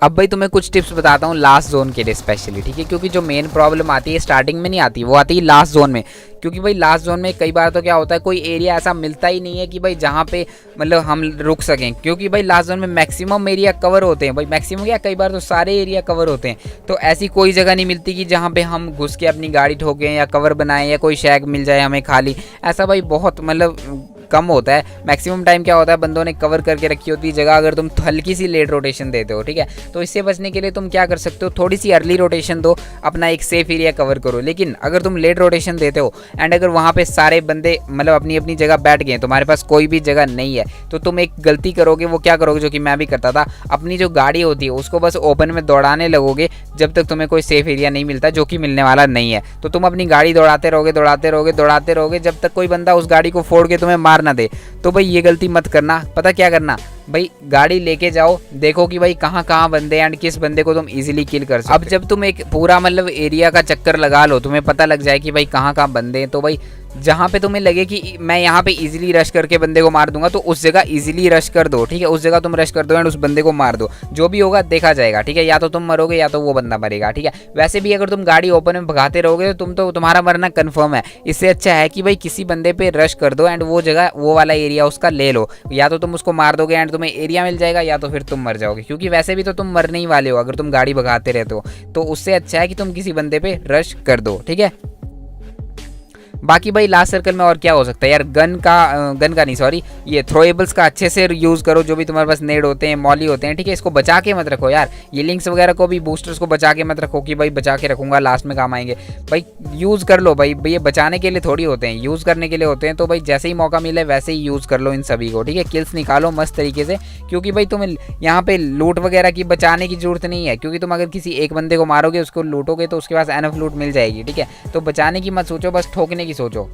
अब भाई तुम्हें कुछ टिप्स बताता हूँ लास्ट जोन के लिए स्पेशली, ठीक है, क्योंकि जो मेन प्रॉब्लम आती है स्टार्टिंग में नहीं आती, वो आती है लास्ट जोन में। क्योंकि भाई लास्ट जोन में कई बार तो क्या होता है, कोई एरिया ऐसा मिलता ही नहीं है कि भाई जहाँ पे मतलब हम रुक सकें, क्योंकि भाई लास्ट जोन में मैक्सिमम एरिया कवर होते हैं। भाई मैक्सिमम क्या, कई बार तो सारे एरिया कवर होते हैं, तो ऐसी कोई जगह नहीं मिलती कि जहाँ पे हम घुस के अपनी गाड़ी ठोकें या कवर बनाएं या कोई शैक मिल जाए हमें खाली। ऐसा भाई बहुत मतलब कम होता है। मैक्सिमम टाइम क्या होता है, बंदों ने कवर करके रखी होती है जगह, अगर तुम हल्की सी लेट रोटेशन देते हो, ठीक है, तो इससे बचने के लिए तुम क्या कर सकते हो, थोड़ी सी अर्ली रोटेशन दो, अपना एक सेफ एरिया कवर करो। लेकिन अगर तुम लेट रोटेशन देते हो एंड अगर वहाँ पे सारे बंदे मतलब अपनी अपनी जगह बैठ गए, तुम्हारे पास कोई भी जगह नहीं है, तो तुम एक गलती करोगे। वो क्या करोगे, जो कि मैं भी करता था, अपनी जो गाड़ी होती है उसको बस ओपन में दौड़ाने लगोगे जब तक तुम्हें कोई सेफ एरिया नहीं मिलता, जो कि मिलने वाला नहीं है। तो तुम अपनी गाड़ी दौड़ाते रहोगे दौड़ाते रहोगे दौड़ाते रहोगे जब तक कोई बंदा उस गाड़ी को फोड़ के तुम्हें मार ना दे। तो भाई ये गलती मत करना। पता क्या करना, भाई गाड़ी लेके जाओ, देखो कि भाई कहाँ कहाँ बंदे हैं एंड किस बंदे को तुम इजीली किल कर सकते हो। अब जब तुम एक पूरा मतलब एरिया का चक्कर लगा लो, तुम्हें पता लग जाए कि भाई कहाँ कहाँ बंदे हैं, तो भाई जहाँ पे तुम्हें लगे कि मैं यहाँ पे इजीली रश करके बंदे को मार दूंगा, तो उस जगह इजीली रश कर दो, ठीक है। उस जगह तुम रश कर दो एंड उस बंदे को मार दो, जो भी होगा देखा जाएगा, ठीक है। या तो तुम मरोगे या तो वो बंदा मरेगा, ठीक है। वैसे भी अगर तुम गाड़ी ओपन में भगाते रहोगे तो तुम्हारा मरना कन्फर्म है। इससे अच्छा है कि भाई किसी बंदे पे रश कर दो एंड वो जगह, वो वाला एरिया उसका ले लो। या तो तुम उसको मार दोगे एंड तुम्हें एरिया मिल जाएगा, या तो फिर तुम मर जाओगे, क्योंकि वैसे भी तो तुम मरने ही वाले हो अगर तुम गाड़ी भगाते रहते हो। तो उससे अच्छा है कि तुम किसी बंदे पे रश कर दो, ठीक है। बाकी भाई लास्ट सर्कल में और क्या हो सकता है यार, गन का नहीं सॉरी, ये थ्रोएबल्स का अच्छे से यूज़ करो, जो भी तुम्हारे पास नेड होते हैं, मॉली होते हैं, ठीक है। इसको बचा के मत रखो यार, ये लिंक्स वगैरह को भी, बूस्टर्स को बचा के मत रखो कि भाई बचा के रखूंगा लास्ट में काम आएंगे। भाई यूज़ कर लो भाई, ये बचाने के लिए थोड़ी होते हैं, यूज़ करने के लिए होते हैं। तो भाई जैसे ही मौका मिले वैसे ही यूज़ कर लो इन सभी को, ठीक है। किल्स निकालो मस्त तरीके से, क्योंकि भाई तुम्हें यहाँ पे लूट वगैरह की बचाने की जरूरत नहीं है, क्योंकि तुम अगर किसी एक बंदे को मारोगे, उसको लूटोगे, तो उसके पास एनफ लूट मिल जाएगी, ठीक है। तो बचाने की मत सोचो, बस ठोकने की सोचो।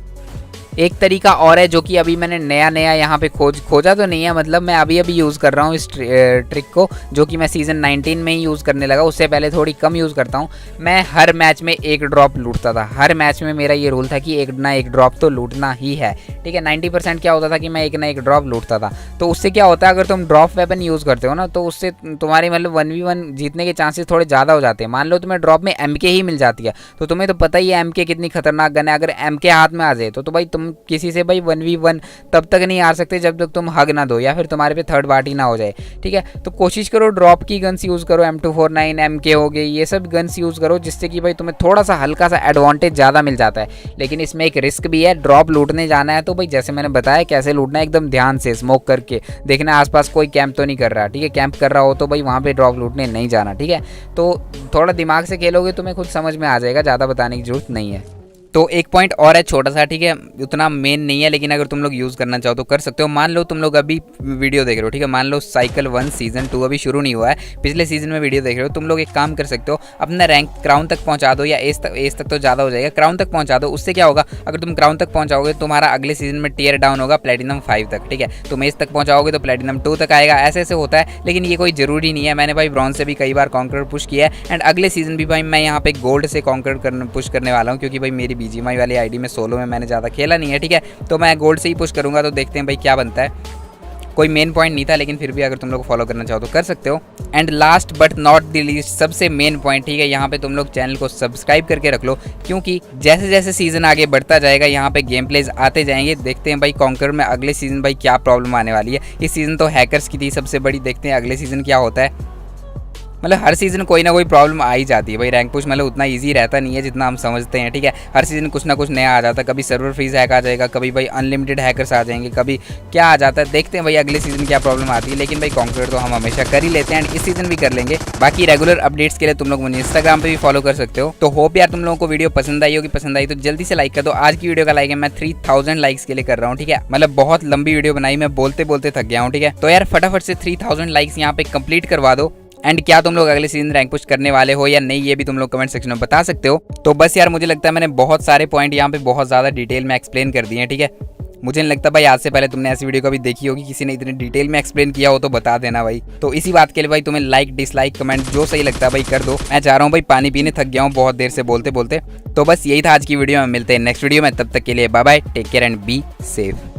एक तरीका और है जो कि अभी मैंने नया यहाँ पे खोजा तो नहीं है, मतलब मैं अभी यूज़ कर रहा हूँ इस ट्रिक को, जो कि मैं सीज़न 19 में ही यूज़ करने लगा, उससे पहले थोड़ी कम यूज़ करता हूँ। मैं हर मैच में एक ड्रॉप लूटता था, हर मैच में मेरा ये रूल था कि एक ना एक ड्रॉप तो लूटना ही है, ठीक है। 90% क्या होता था कि मैं एक ना एक ड्रॉप लूटता था। तो उससे क्या होता है, अगर तुम ड्रॉप वेपन यूज़ करते हो ना, तो उससे तुम्हारे मतलब 1v1 जीतने के चांसेस थोड़े ज़्यादा हो जाते हैं। मान लो तुम्हें ड्रॉप में MK ही मिल जाती है, तो तुम्हें तो पता ही है MK कितनी खतरनाक गन है। अगर MK हाथ में आ जाए तो भाई तुम किसी से भाई 1v1 तब तक नहीं आ सकते जब तक तुम हग ना दो, या फिर तुम्हारे पे थर्ड पार्टी ना हो जाए, ठीक है। तो कोशिश करो ड्रॉप की गन्स यूज़ करो, M249 MK हो गई, ये सब गन्स यूज़ करो, जिससे कि भाई तुम्हें थोड़ा सा हल्का सा एडवांटेज ज़्यादा मिल जाता है। लेकिन इसमें एक रिस्क भी है, ड्रॉप लूटने जाना है तो भाई जैसे मैंने बताया कैसे लूटना है, एकदम ध्यान से स्मोक करके देखना आसपास कोई कैंप तो नहीं कर रहा, ठीक है। कैंप कर रहा हो तो भाई वहाँ पे ड्रॉप लूटने नहीं जाना, ठीक है। तो थोड़ा दिमाग से खेलोगे तुम्हें खुद समझ में आ जाएगा, ज़्यादा बताने की जरूरत नहीं है। तो एक पॉइंट और है छोटा सा, ठीक है, उतना मेन नहीं है, लेकिन अगर तुम लोग यूज़ करना चाहो तो कर सकते हो। मान लो तुम लोग अभी वीडियो देख रहे हो, ठीक है, मान लो साइकिल 1 सीज़न 2 अभी शुरू नहीं हुआ है, पिछले सीज़न में वीडियो देख रहे हो, तुम लोग एक काम कर सकते हो, अपना रैंक क्राउन तक पहुंचा दो, या एस तक तो ज़्यादा हो जाएगा, क्राउन तक पहुंचा दो। उससे क्या होगा, अगर तुम क्राउन तक पहुंचाओगे तुम्हारा अगले सीज़न में टियर डाउन होगा प्लेटिनम 5 तक, ठीक है। तुम एस तक पहुंचाओगे तो प्लेटिनम 2 तक आएगा, ऐसे ऐसे होता है। लेकिन ये कोई ज़रूरी नहीं है, मैंने भाई ब्रॉन्ज से भी कई बार कॉन्कर पुश किया है, एंड अगले सीज़न भी भाई मैं यहाँ पे गोल्ड से कॉन्कर पुश करने वाला हूँ, क्योंकि भाई मेरी BGMI वाली आईडी में सोलो में मैंने ज़्यादा खेला नहीं है, ठीक है। तो मैं गोल्ड से ही पुश करूंगा, तो देखते हैं भाई क्या बनता है। कोई मेन पॉइंट नहीं था, लेकिन फिर भी अगर तुम लोग फॉलो करना चाहो तो कर सकते हो। And last but not the least, सबसे मेन पॉइंट, ठीक है, यहाँ पे तुम लोग चैनल को सब्सक्राइब करके रख लो, क्योंकि जैसे जैसे सीज़न आगे बढ़ता जाएगा यहाँ पे गेम प्लेज आते जाएंगे। देखते हैं भाई कॉन्कर में अगले सीज़न भाई क्या प्रॉब्लम आने वाली है। इस सीज़न तो हैकर्स की थी सबसे बड़ी, देखते हैं अगले सीज़न क्या होता है। मतलब हर सीज़न कोई ना कोई प्रॉब्लम आ ही जाती है भाई, रैंक पुश मतलब उतना इजी रहता नहीं है जितना हम समझते हैं, ठीक है। हर सीज़न कुछ ना कुछ नया आ जाता है, कभी सर्वर फ्रीज हैक आ जाएगा, कभी भाई अनलिमिटेड हैकर्स आ जाएंगे, कभी क्या आ जाता है। देखते हैं भाई अगले सीज़न क्या प्रॉब्लम आती है, लेकिन भाई कॉन्कर तो हम हमेशा कर ही लेते हैं एंड इस सीज़न भी कर लेंगे। बाकी रेगुलर अपडेट्स के लिए तुम लोग मुझे इंस्टाग्राम पर भी फॉलो कर सकते हो। तो होप यार तुम लोगों को वीडियो पसंद आई होगी, पसंद आई तो जल्दी से लाइक कर दो। आज की वीडियो का लाइक है मैं 3000 लाइक्स के लिए कर रहा हूँ, ठीक है। मतलब बहुत लंबी वीडियो बनाई, मैं बोलते बोलते थक गया हूँ, ठीक है। तो यार फटाफट से 3000 लाइक्स यहाँ पे कंप्लीट करवा दो। एंड क्या तुम लोग अगले सीजन रैंक पुश करने वाले हो या नहीं, ये भी तुम लोग कमेंट सेक्शन में बता सकते हो। तो बस यार मुझे लगता है मैंने बहुत सारे पॉइंट यहाँ पे बहुत ज़्यादा डिटेल में एक्सप्लेन कर दिए हैं, ठीक है। मुझे नहीं लगता भाई आज से पहले तुमने ऐसी वीडियो कभी देखी होगी, किसी ने इतने डिटेल में एक्सप्लेन किया हो तो बता देना भाई। तो इसी बात के लिए भाई तुम्हें लाइक डिसलाइक कमेंट जो सही लगता है भाई कर दो। मैं चाह रहा हूँ भाई पानी पीने थक गया हूँ बहुत देर से बोलते बोलते। तो बस यही था आज की वीडियो में, मिलते हैं नेक्स्ट वीडियो में, तब तक के लिए bye bye, take care and be safe.